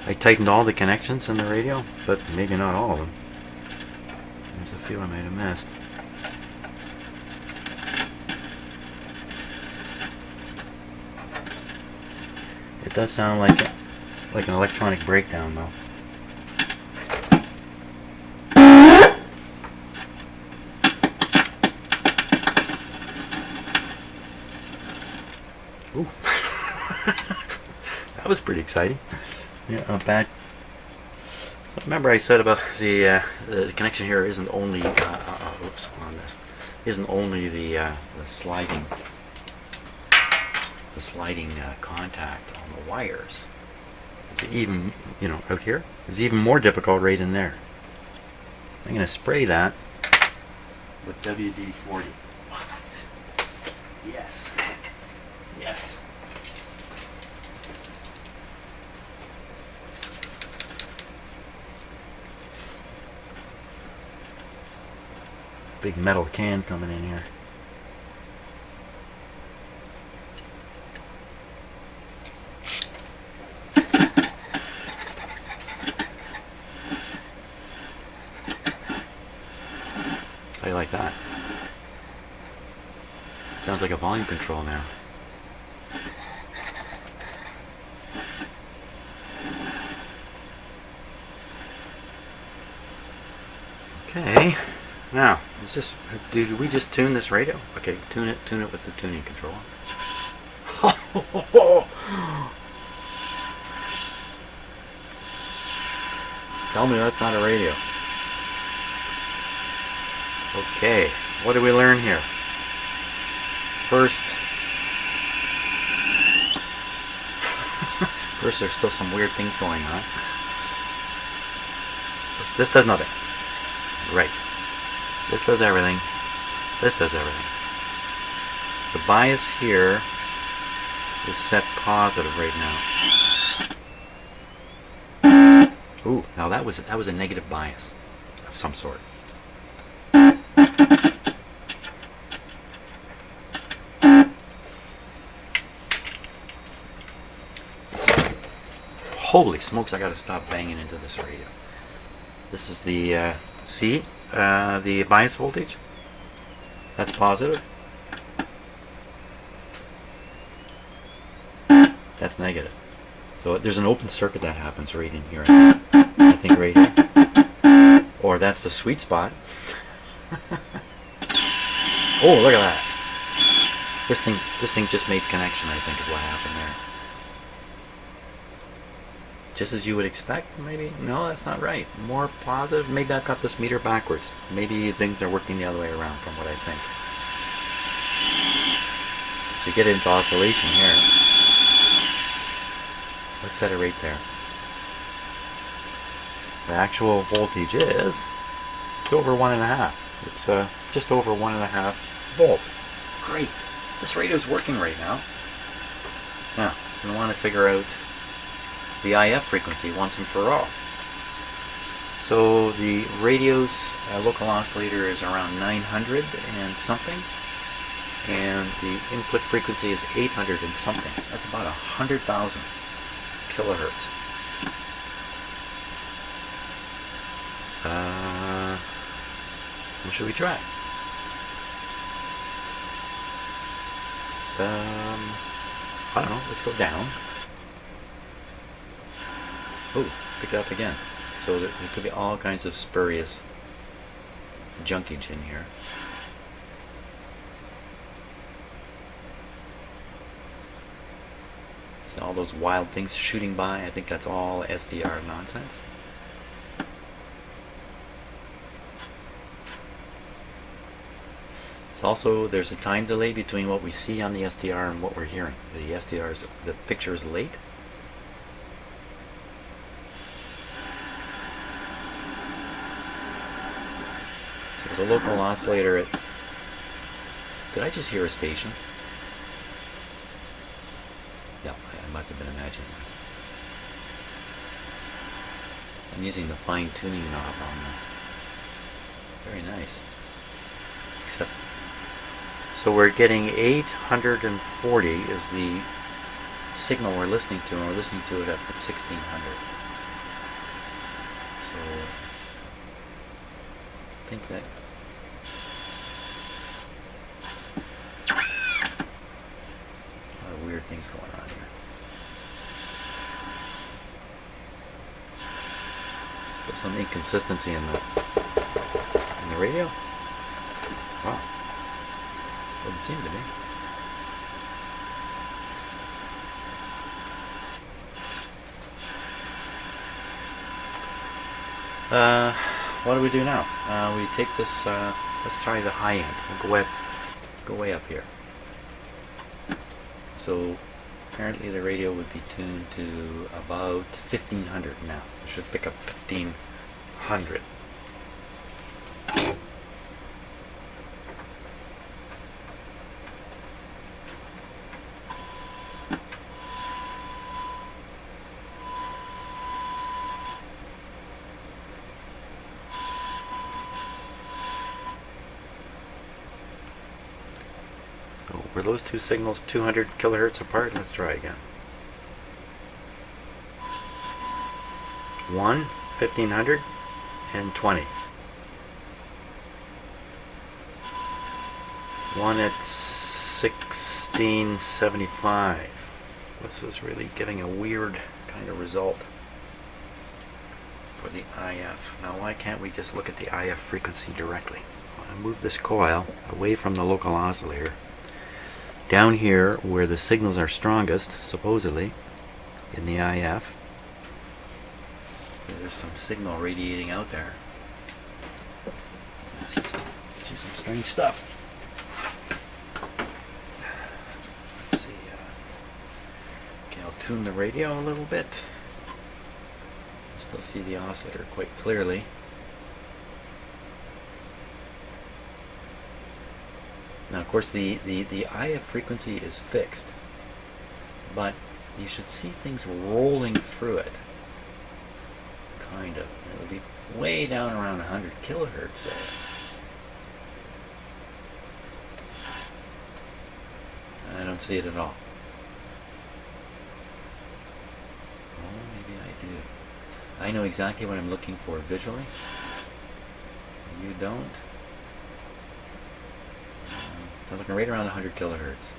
I tightened all the connections in the radio, but maybe not all of them. There's a few I might have missed. It does sound like an electronic breakdown, though. Ooh. That was pretty exciting. Yeah, not bad. So remember I said about the connection here isn't only oops, on this isn't only the sliding contact on the wires. It's even, out here, it's even more difficult right in there. I'm going to spray that with WD-40. What? Yes. Yes. Big metal can coming in here. How do you like that? Sounds like a volume control now. Okay. Now, did we just tune this radio? Okay, tune it with the tuning control. Tell me that's not a radio. Okay, what did we learn here? First, First, there's still some weird things going on. This does nothing. Right. This does everything. This does everything. The bias here is set positive right now. Ooh, now that was a negative bias of some sort. Holy smokes, I gotta stop banging into this radio. This is the, see, the bias voltage? That's positive. That's negative. So there's an open circuit that happens right in here, I think right here. Or that's the sweet spot. Oh, look at that. This thing just made connection, I think is what happened there. Just as you would expect, maybe? No, that's not right. More positive? Maybe I've got this meter backwards. Maybe things are working the other way around from what I think. So you get into oscillation here. Let's set it right there. The actual voltage is, it's over 1.5. It's just over 1.5 volts. Great. This radio's working right now. Now, we want to figure out the IF frequency once and for all. So the radio's local oscillator is around 900 and something, and the input frequency is 800 and something. That's about 100,000 kilohertz. What should we try? I don't know, let's go down. Oh, pick it up again. So there could be all kinds of spurious junkage in here. So all those wild things shooting by, I think that's all SDR nonsense. So also there's a time delay between what we see on the SDR and what we're hearing. The SDR the picture is late. There's a local oscillator at... Did I just hear a station? No, I must have been imagining that. I'm using the fine tuning knob on the... Very nice. Except... So we're getting 840 is the signal we're listening to, and we're listening to it at 1600. So... I think that... Weird things going on here. Still some inconsistency in the radio. Wow, doesn't seem to be. What do we do now? We take this. Let's try the high end. We'll go way up here. So apparently the radio would be tuned to about 1500 now. It should pick up 1500. Were those two signals 200 kilohertz apart? Let's try again. 1, 1500, and 20. One at 1675. This is really getting a weird kind of result for the IF. Now why can't we just look at the IF frequency directly? I move this coil away from the local oscillator. Down here where the signals are strongest, supposedly, in the IF, there's some signal radiating out there. I see some strange stuff. Let's see. Okay, I'll tune the radio a little bit. Still see the oscillator quite clearly. Now, of course, the IF frequency is fixed, but you should see things rolling through it. Kind of. It'll be way down around 100 kilohertz there. I don't see it at all. Oh, maybe I do. I know exactly what I'm looking for visually. You don't. I'm looking right around 100 kilohertz.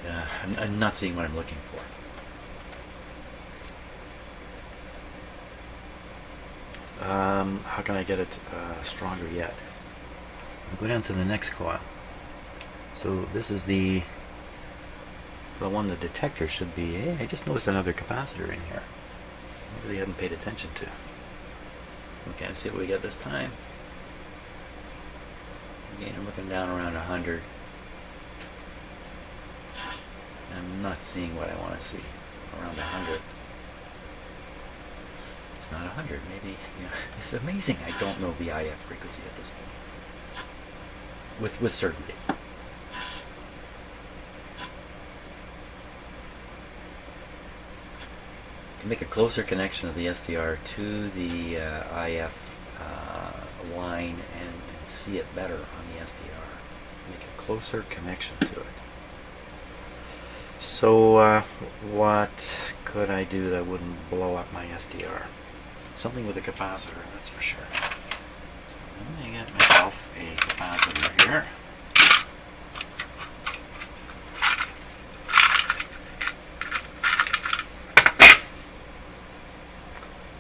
Yeah, I'm not seeing what I'm looking for. How can I get it stronger yet? I'll go down to the next coil. So this is the one the detector should be. Hey, I just noticed another capacitor in here. I really hadn't paid attention to. Okay, let's see what we get this time. Again, I'm looking down around 100. I'm not seeing what I want to see around 100. It's not 100, maybe. Yeah, it's amazing. I don't know the IF frequency at this point with certainty. To make a closer connection of the SDR to the IF line and see it better on the SDR. Make a closer connection to it. So what could I do that wouldn't blow up my SDR? Something with a capacitor, that's for sure. So let me get myself a capacitor here.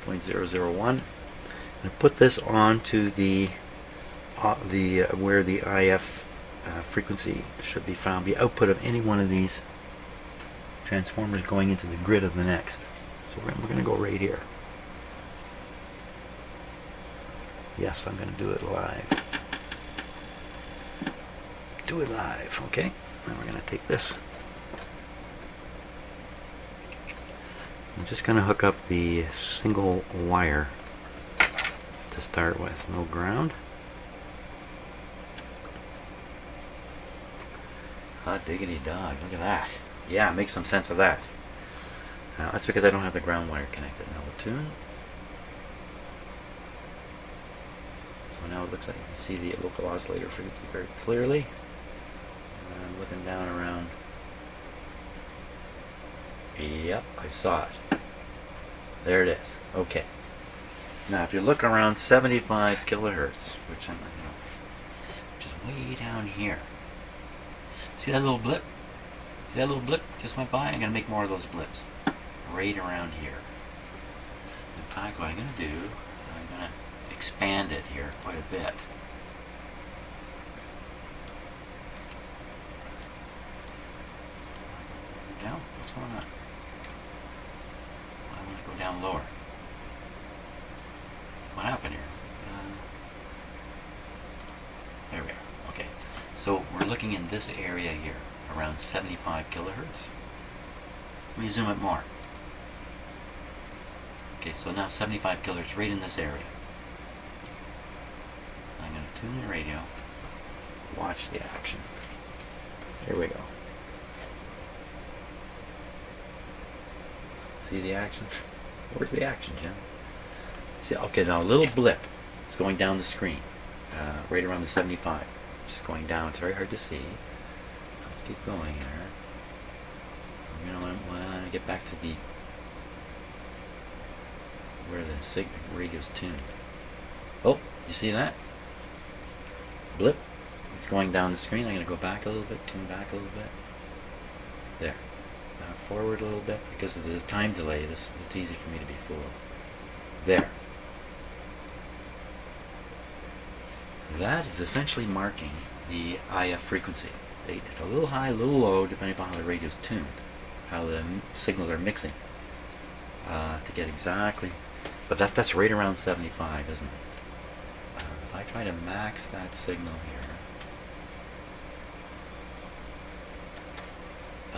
.001. And put this onto the where the IF frequency should be found, the output of any one of these transformers going into the grid of the next. So we're going to go right here. Yes, I'm going to do it live. Do it live, okay? Now we're going to take this. I'm just going to hook up the single wire to start with. No ground. Hot diggity dog, look at that. Yeah, make some sense of that. Now, that's because I don't have the ground wire connected. Now we'll tune. So now it looks like you can see the local oscillator frequency very clearly. And I'm looking down around. Yep, I saw it. There it is. Okay. Now, if you look around 75 kilohertz, which I'm, which is way down here. See that little blip? See that little blip just went by? I'm going to make more of those blips right around here. In fact, what I'm going to do, I'm going to expand it here quite a bit. Down? What's going on? I want to go down lower. What happened here? There we are. Okay. So we're looking in this area here, around 75 kilohertz. Let me zoom it more. Okay, so now 75 kilohertz right in this area. I'm going to tune the radio, watch the action. Here we go. See the action? Where's the action, Jim? See, okay, now a little blip. It's going down the screen, right around the 75. Just going down. It's very hard to see. Let's keep going here. You know, when I get back to the where the radio's tuned. Oh, you see that? Blip. It's going down the screen. I'm going to go back a little bit, tune back a little bit. There. Now forward a little bit because of the time delay. It's easy for me to be fooled. There. That is essentially marking the IF frequency. It's a little high, a little low, depending upon how the radio is tuned, how the signals are mixing to get exactly. But that's right around 75, isn't it? If I try to max that signal here,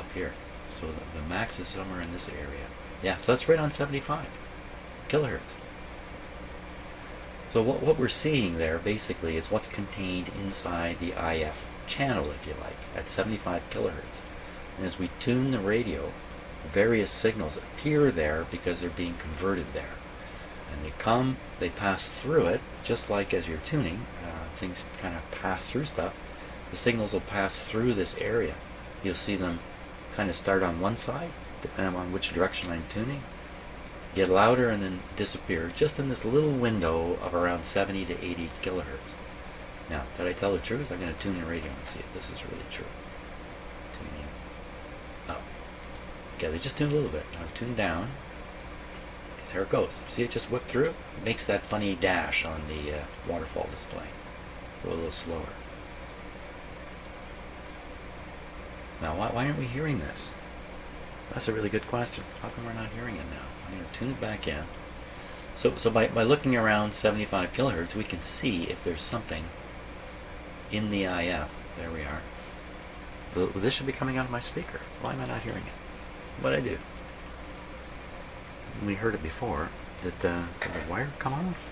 up here. So the max is somewhere in this area. Yeah, so that's right on 75 kilohertz. So what we're seeing there basically is what's contained inside the IF channel, if you like, at 75 kilohertz. And as we tune the radio, various signals appear there because they're being converted there. And they come, they pass through it, just like as you're tuning, things kind of pass through stuff. The signals will pass through this area. You'll see them kind of start on one side, depending on which direction I'm tuning, get louder and then disappear, just in this little window of around 70 to 80 kilohertz. Now, did I tell the truth? I'm going to tune the radio and see if this is really true. Tuning up. Okay, they just tuned a little bit. Now tune down. There it goes. See it just whip through? It makes that funny dash on the waterfall display. Go a little slower. Now, why aren't we hearing this? That's a really good question. How come we're not hearing it now? I'm going to tune it back in. So by looking around 75 kilohertz, we can see if there's something in the IF. There we are. This should be coming out of my speaker. Why am I not hearing it? What I do? We heard it before. Did the wire come off?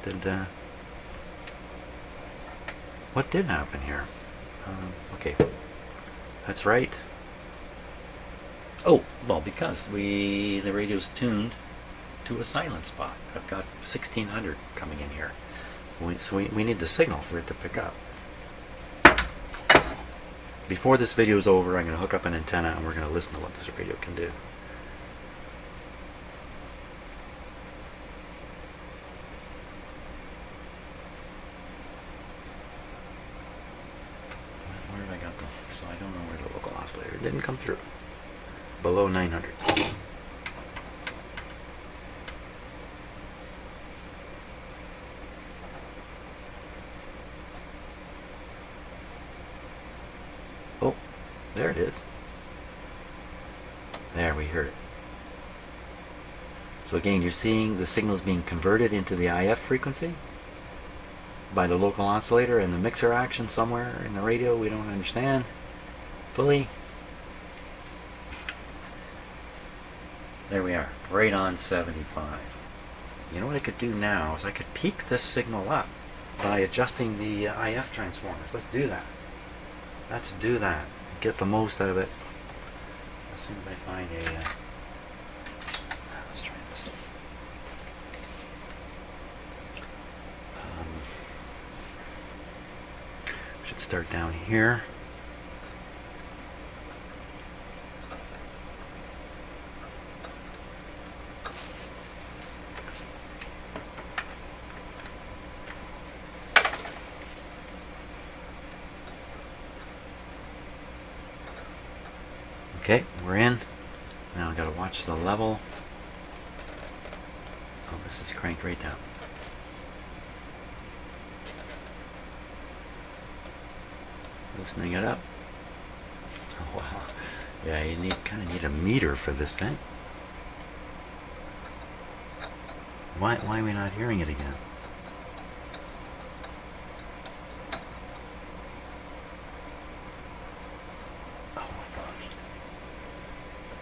What did happen here? Okay, that's right. Oh, well, because the radio's tuned to a silent spot. I've got 1600 coming in here. So we need the signal for it to pick up. Before this video is over, I'm going to hook up an antenna and we're going to listen to what this radio can do. Where have I got them? So I don't know where the local oscillator. It didn't come through. Below 900. Oh, there it is. There, we heard it. So again, you're seeing the signals being converted into the IF frequency by the local oscillator and the mixer action somewhere in the radio we don't understand fully. There we are, right on 75. You know what I could do now is I could peak this signal up by adjusting the IF transformers. Let's do that. Let's do that. Get the most out of it. As soon as I find a... let's try this. We should start down here. Okay, we're in. Now I've got to watch the level. Oh, this is cranked right down. Listening it up. Oh, wow. Yeah, you kind of need a meter for this thing. Why are we not hearing it again?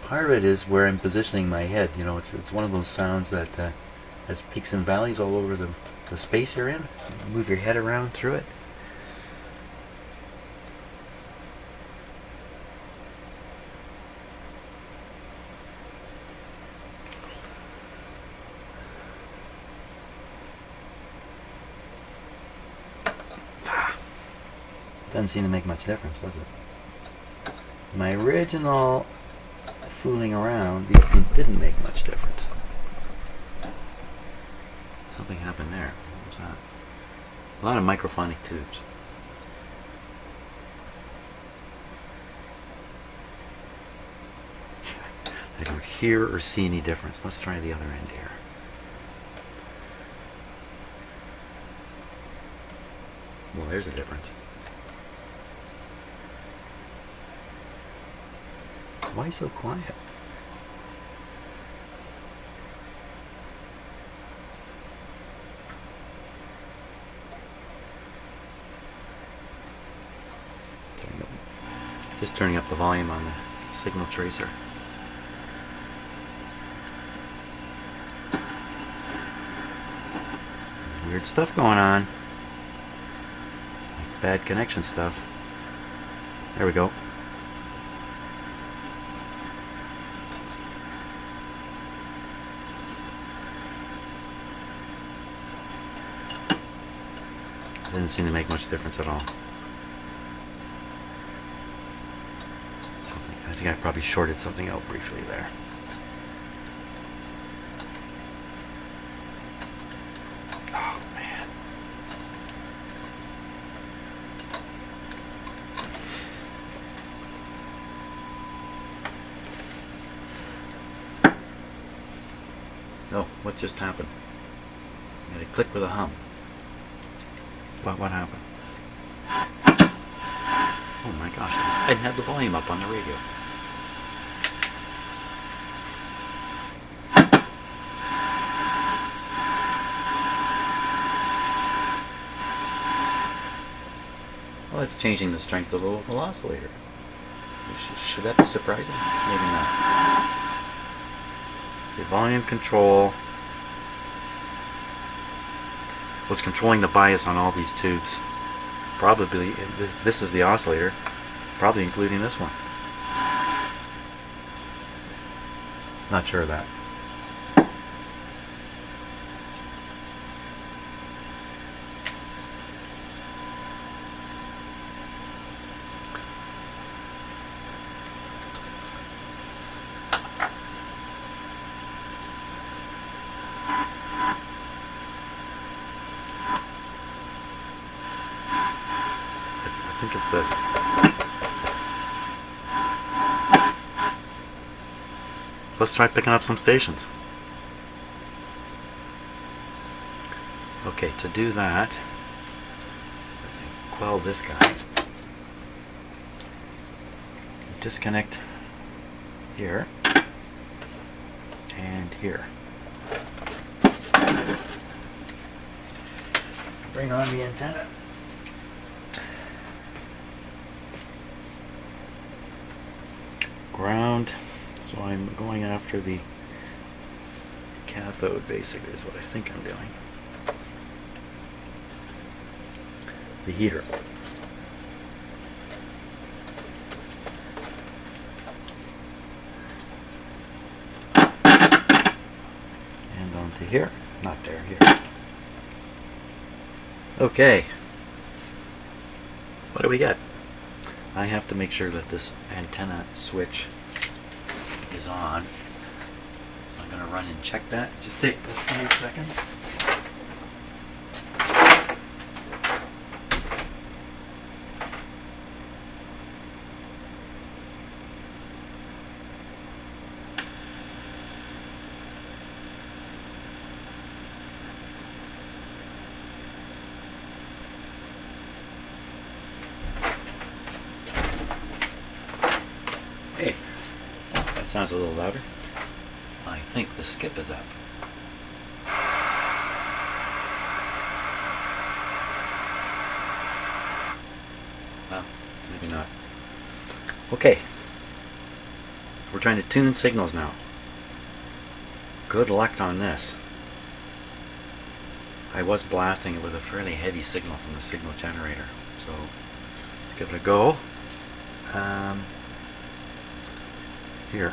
Part of it is where I'm positioning my head. You know, it's one of those sounds that has peaks and valleys all over the space you're in. You move your head around through it. Doesn't seem to make much difference, does it? My original fooling around, these things didn't make much difference. Something happened there. What was that? A lot of microphonic tubes. I don't hear or see any difference. Let's try the other end here. Well, there's a difference. Why so quiet? Just turning up the volume on the signal tracer. Weird stuff going on. Like bad connection stuff. There we go. Didn't seem to make much difference at all. I think I probably shorted something out briefly there. Oh man. Oh, what just happened? I had a click with a hum. What happened? Oh my gosh, I didn't have the volume up on the radio. Well, it's changing the strength of the local oscillator. Should that be surprising? Maybe not. Let's see, volume control was controlling the bias on all these tubes. Probably, this is the oscillator, probably including this one. Not sure of that. I think it's this. Let's try picking up some stations. Okay, to do that, quell this guy. Disconnect here and here. Bring on the antenna. Ground, so I'm going after the cathode basically is what I think I'm doing. The heater. And onto here, not there, here. Okay, what do we get? I have to make sure that this antenna switch is on. So I'm going to run and check that. Just take a few seconds. Hey, that sounds a little louder. I think the skip is up. Well, maybe not. Okay. We're trying to tune signals now. Good luck on this. I was blasting it with a fairly heavy signal from the signal generator. So, let's give it a go. Here.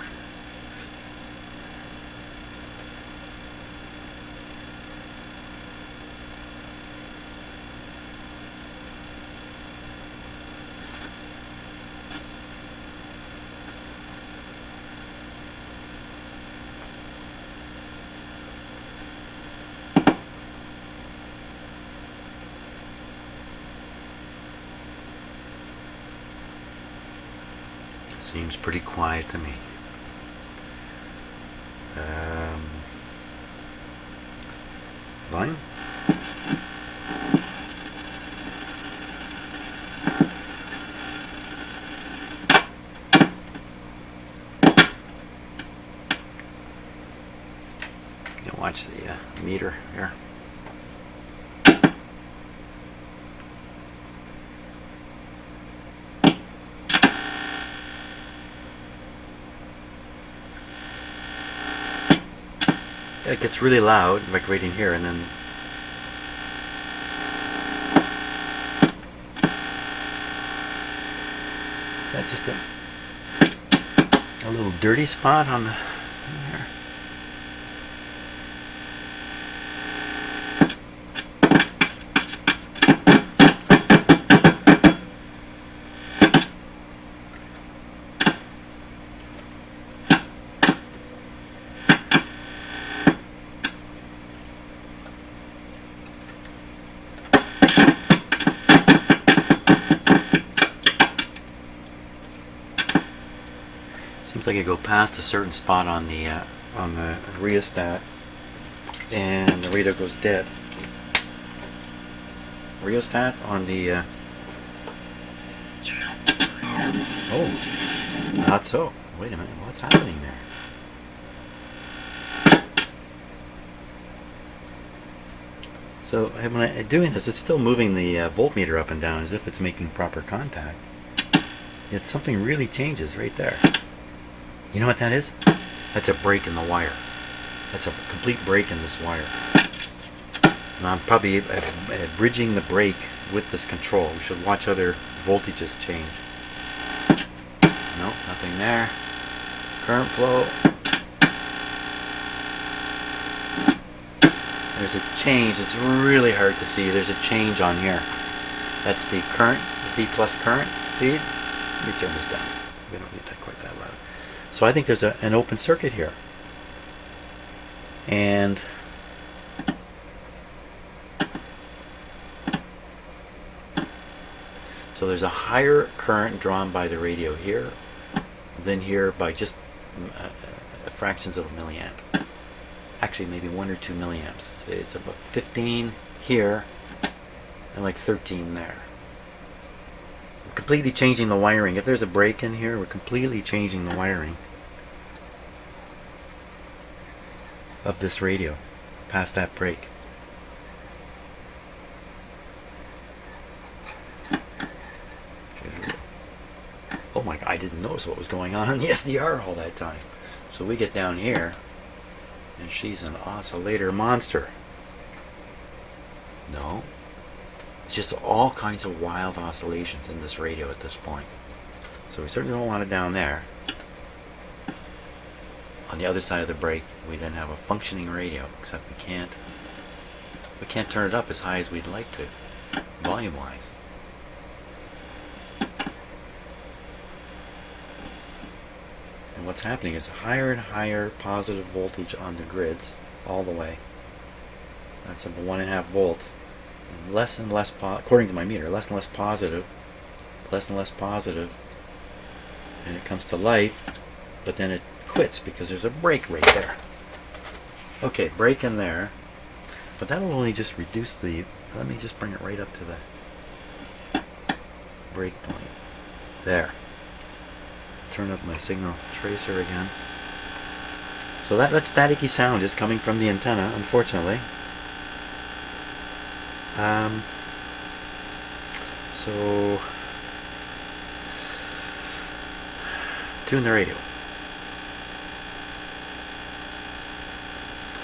Seems pretty quiet to me. Volume? You can watch the meter here. it gets really loud, like right in here, and then is that just a little dirty spot on the thing here? Seems like I go past a certain spot on the rheostat, and the radio goes dead. Rheostat on the oh, not so. Wait a minute, what's happening there? So when I'm doing this, it's still moving the voltmeter up and down as if it's making proper contact. Yet something really changes right there. You know what that is? That's a break in the wire. That's a complete break in this wire. And I'm probably bridging the break with this control. We should watch other voltages change. Nope, nothing there. Current flow. There's a change. It's really hard to see. There's a change on here. That's the current, the B plus current feed. Let me turn this down. We don't need that quite that loud. So I think there's an open circuit here. And so there's a higher current drawn by the radio here than here by just fractions of a milliamp. Actually, maybe 1 or 2 milliamps. It's about 15 here and like 13 there. We're completely changing the wiring. If there's a break in here, we're completely changing the wiring of this radio past that break. Oh my God, I didn't notice what was going on the SDR all that time. So we get down here, and she's an oscillator monster. No. It's just all kinds of wild oscillations in this radio at this point. So we certainly don't want it down there. On the other side of the break, we then have a functioning radio, except we can't turn it up as high as we'd like to, volume-wise. And what's happening is higher and higher positive voltage on the grids all the way. That's about 1.5 volts. And less and less, according to my meter, less and less positive, and it comes to life, but then it quits because there's a break right there. Okay, break in there, but that'll only just reduce the, let me just bring it right up to the break point. There. Turn up my signal tracer again. So that staticky sound is coming from the antenna, unfortunately. So tune the radio.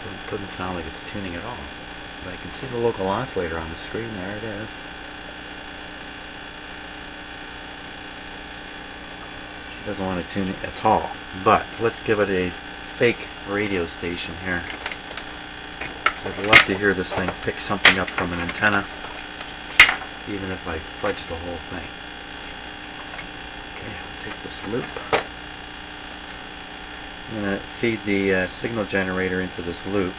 It doesn't sound like it's tuning at all, but I can see the local oscillator on the screen. There it is. She doesn't want to tune it at all, but let's give it a fake radio station here. I'd love to hear this thing pick something up from an antenna, even if I fudge the whole thing. Okay, I'll take this loop. I'm going to feed the signal generator into this loop.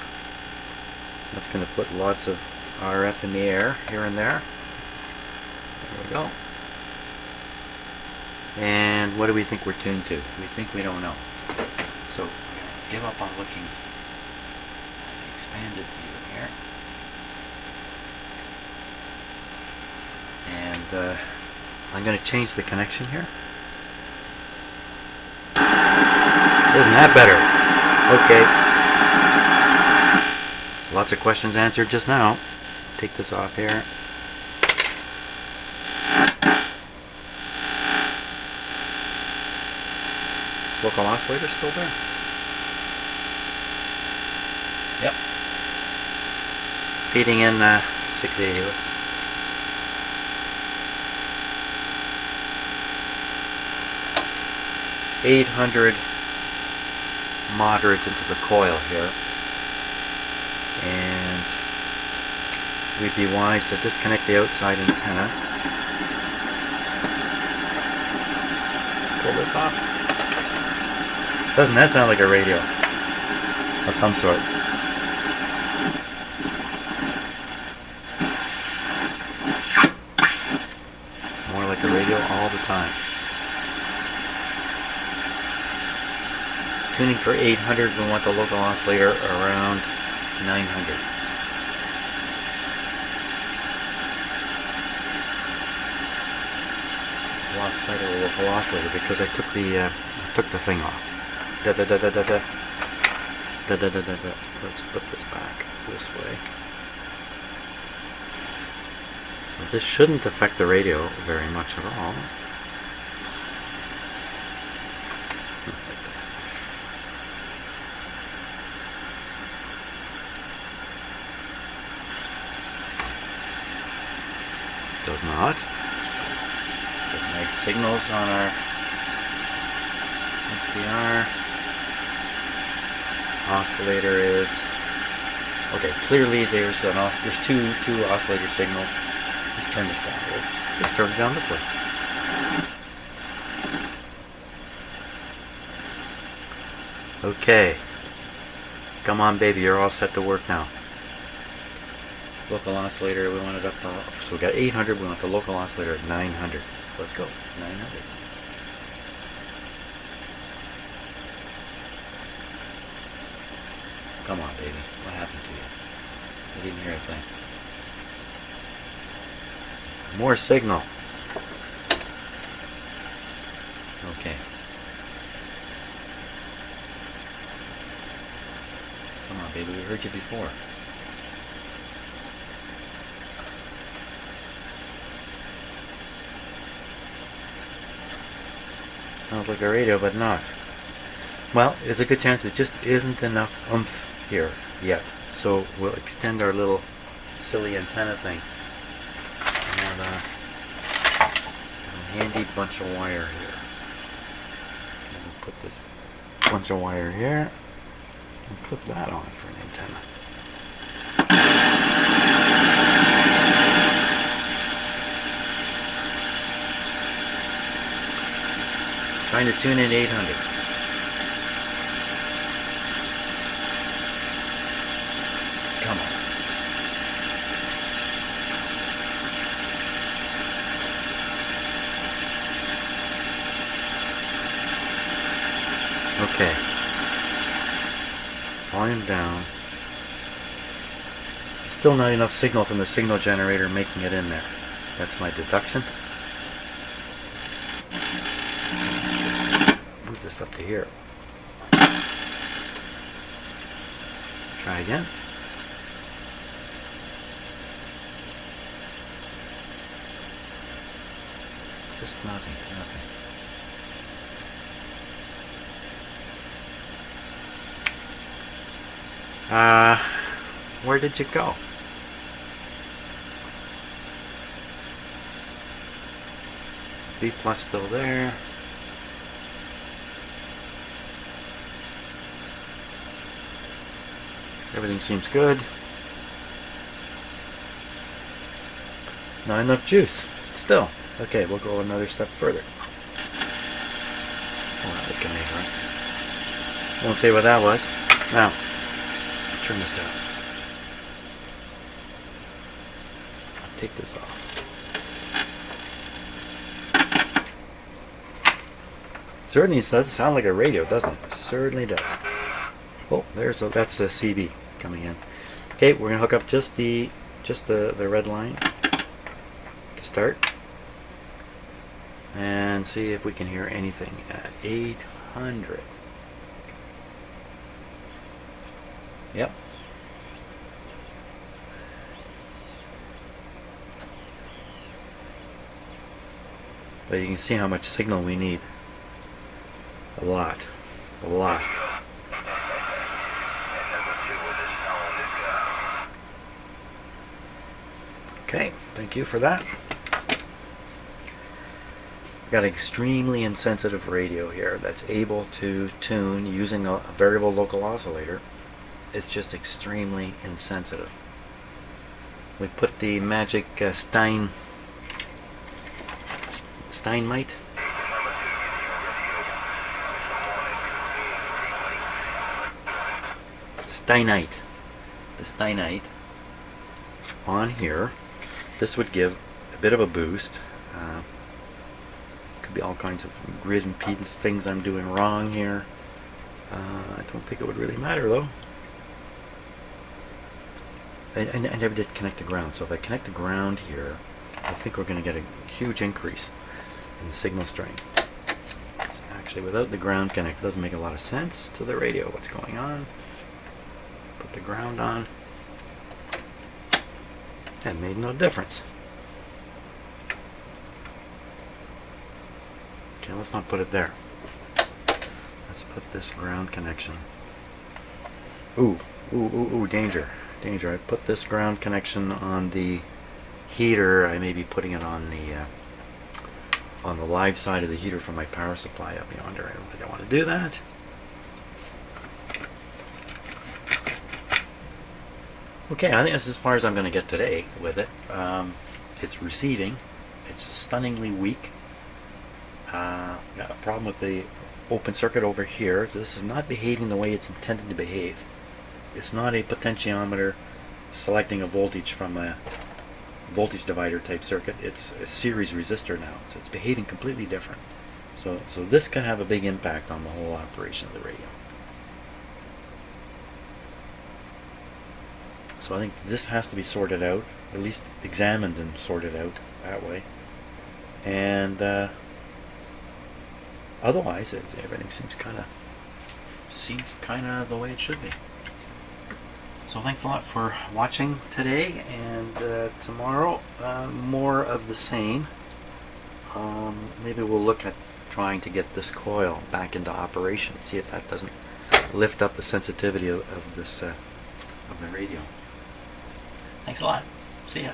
That's going to put lots of RF in the air here and there. There we go. And what do we think we're tuned to? We think we don't know. So we're going to give up on looking at the expanded view here. And I'm going to change the connection here. Isn't that better? Okay. Lots of questions answered just now. Take this off here. Local oscillator still there. feeding in 680 volts. .800 moderate into the coil here, and we'd be wise to disconnect the outside antenna. Pull this off. Doesn't that sound like a radio of some sort? More like a radio all the time. Tuning for 800, we want the local oscillator around 900. Lost sight of the local oscillator because I took the thing off. Da da da da da da. Da da da da da. Let's put this back this way. So this shouldn't affect the radio very much at all. Does not. Get nice signals on our SDR. Oscillator is okay. Clearly, there's two oscillator signals. Let's turn this down. Let's turn it down this way. Okay. Come on, baby. You're all set to work now. Local oscillator, we want it up to, so we got 800, we want the local oscillator at 900. Let's go, 900. Come on, baby, what happened to you? I didn't hear a thing. More signal. Okay. Come on, baby, we heard you before. Sounds like a radio, but not. Well, there's a good chance it just isn't enough oomph here yet. So we'll extend our little silly antenna thing. And a handy bunch of wire here. And we'll put this bunch of wire here and put that on for an antenna. Trying to tune in 800. Come on. Okay. Volume down. Still not enough signal from the signal generator making it in there. That's my deduction. Move this up to here. Try again. Just nothing. Where did you go? B plus still there. Everything seems good. Not enough juice. Still. Okay, we'll go another step further. Oh, that was kind of interesting. Won't say what that was. Now, turn this down. Take this off. Certainly does sound like a radio, doesn't it? Certainly does. Oh, that's a CB coming in. Okay, we're gonna hook up just the red line to start, and see if we can hear anything at 800. Yep. But you can see how much signal we need. A lot. A lot. Okay, thank you for that. Got an extremely insensitive radio here that's able to tune using a variable local oscillator. It's just extremely insensitive. We put the magic Steinmite. The Steinite on here. This would give a bit of a boost. Could be all kinds of grid impedance things I'm doing wrong here. I don't think it would really matter though. I never did connect the ground, so if I connect the ground here, I think we're going to get a huge increase in signal strength. So actually, without the ground connect, it doesn't make a lot of sense to the radio. What's going on? Put the ground on. That made no difference. Okay, let's not put it there. Let's put this ground connection. Ooh, danger. Danger. I put this ground connection on the heater. I may be putting it on the live side of the heater for my power supply up yonder. I don't think I want to do that. Okay, I think that's as far as I'm going to get today with it. It's receding. It's stunningly weak. Got a problem with the open circuit over here. This is not behaving the way it's intended to behave. It's not a potentiometer selecting a voltage from a voltage divider type circuit. It's a series resistor now, so it's behaving completely different. So this can have a big impact on the whole operation of the radio. So I think this has to be sorted out, at least examined and sorted out that way. And otherwise, everything seems kind of the way it should be. So thanks a lot for watching today, and tomorrow more of the same. Maybe we'll look at trying to get this coil back into operation, see if that doesn't lift up the sensitivity of this of the radio. Thanks a lot. See ya.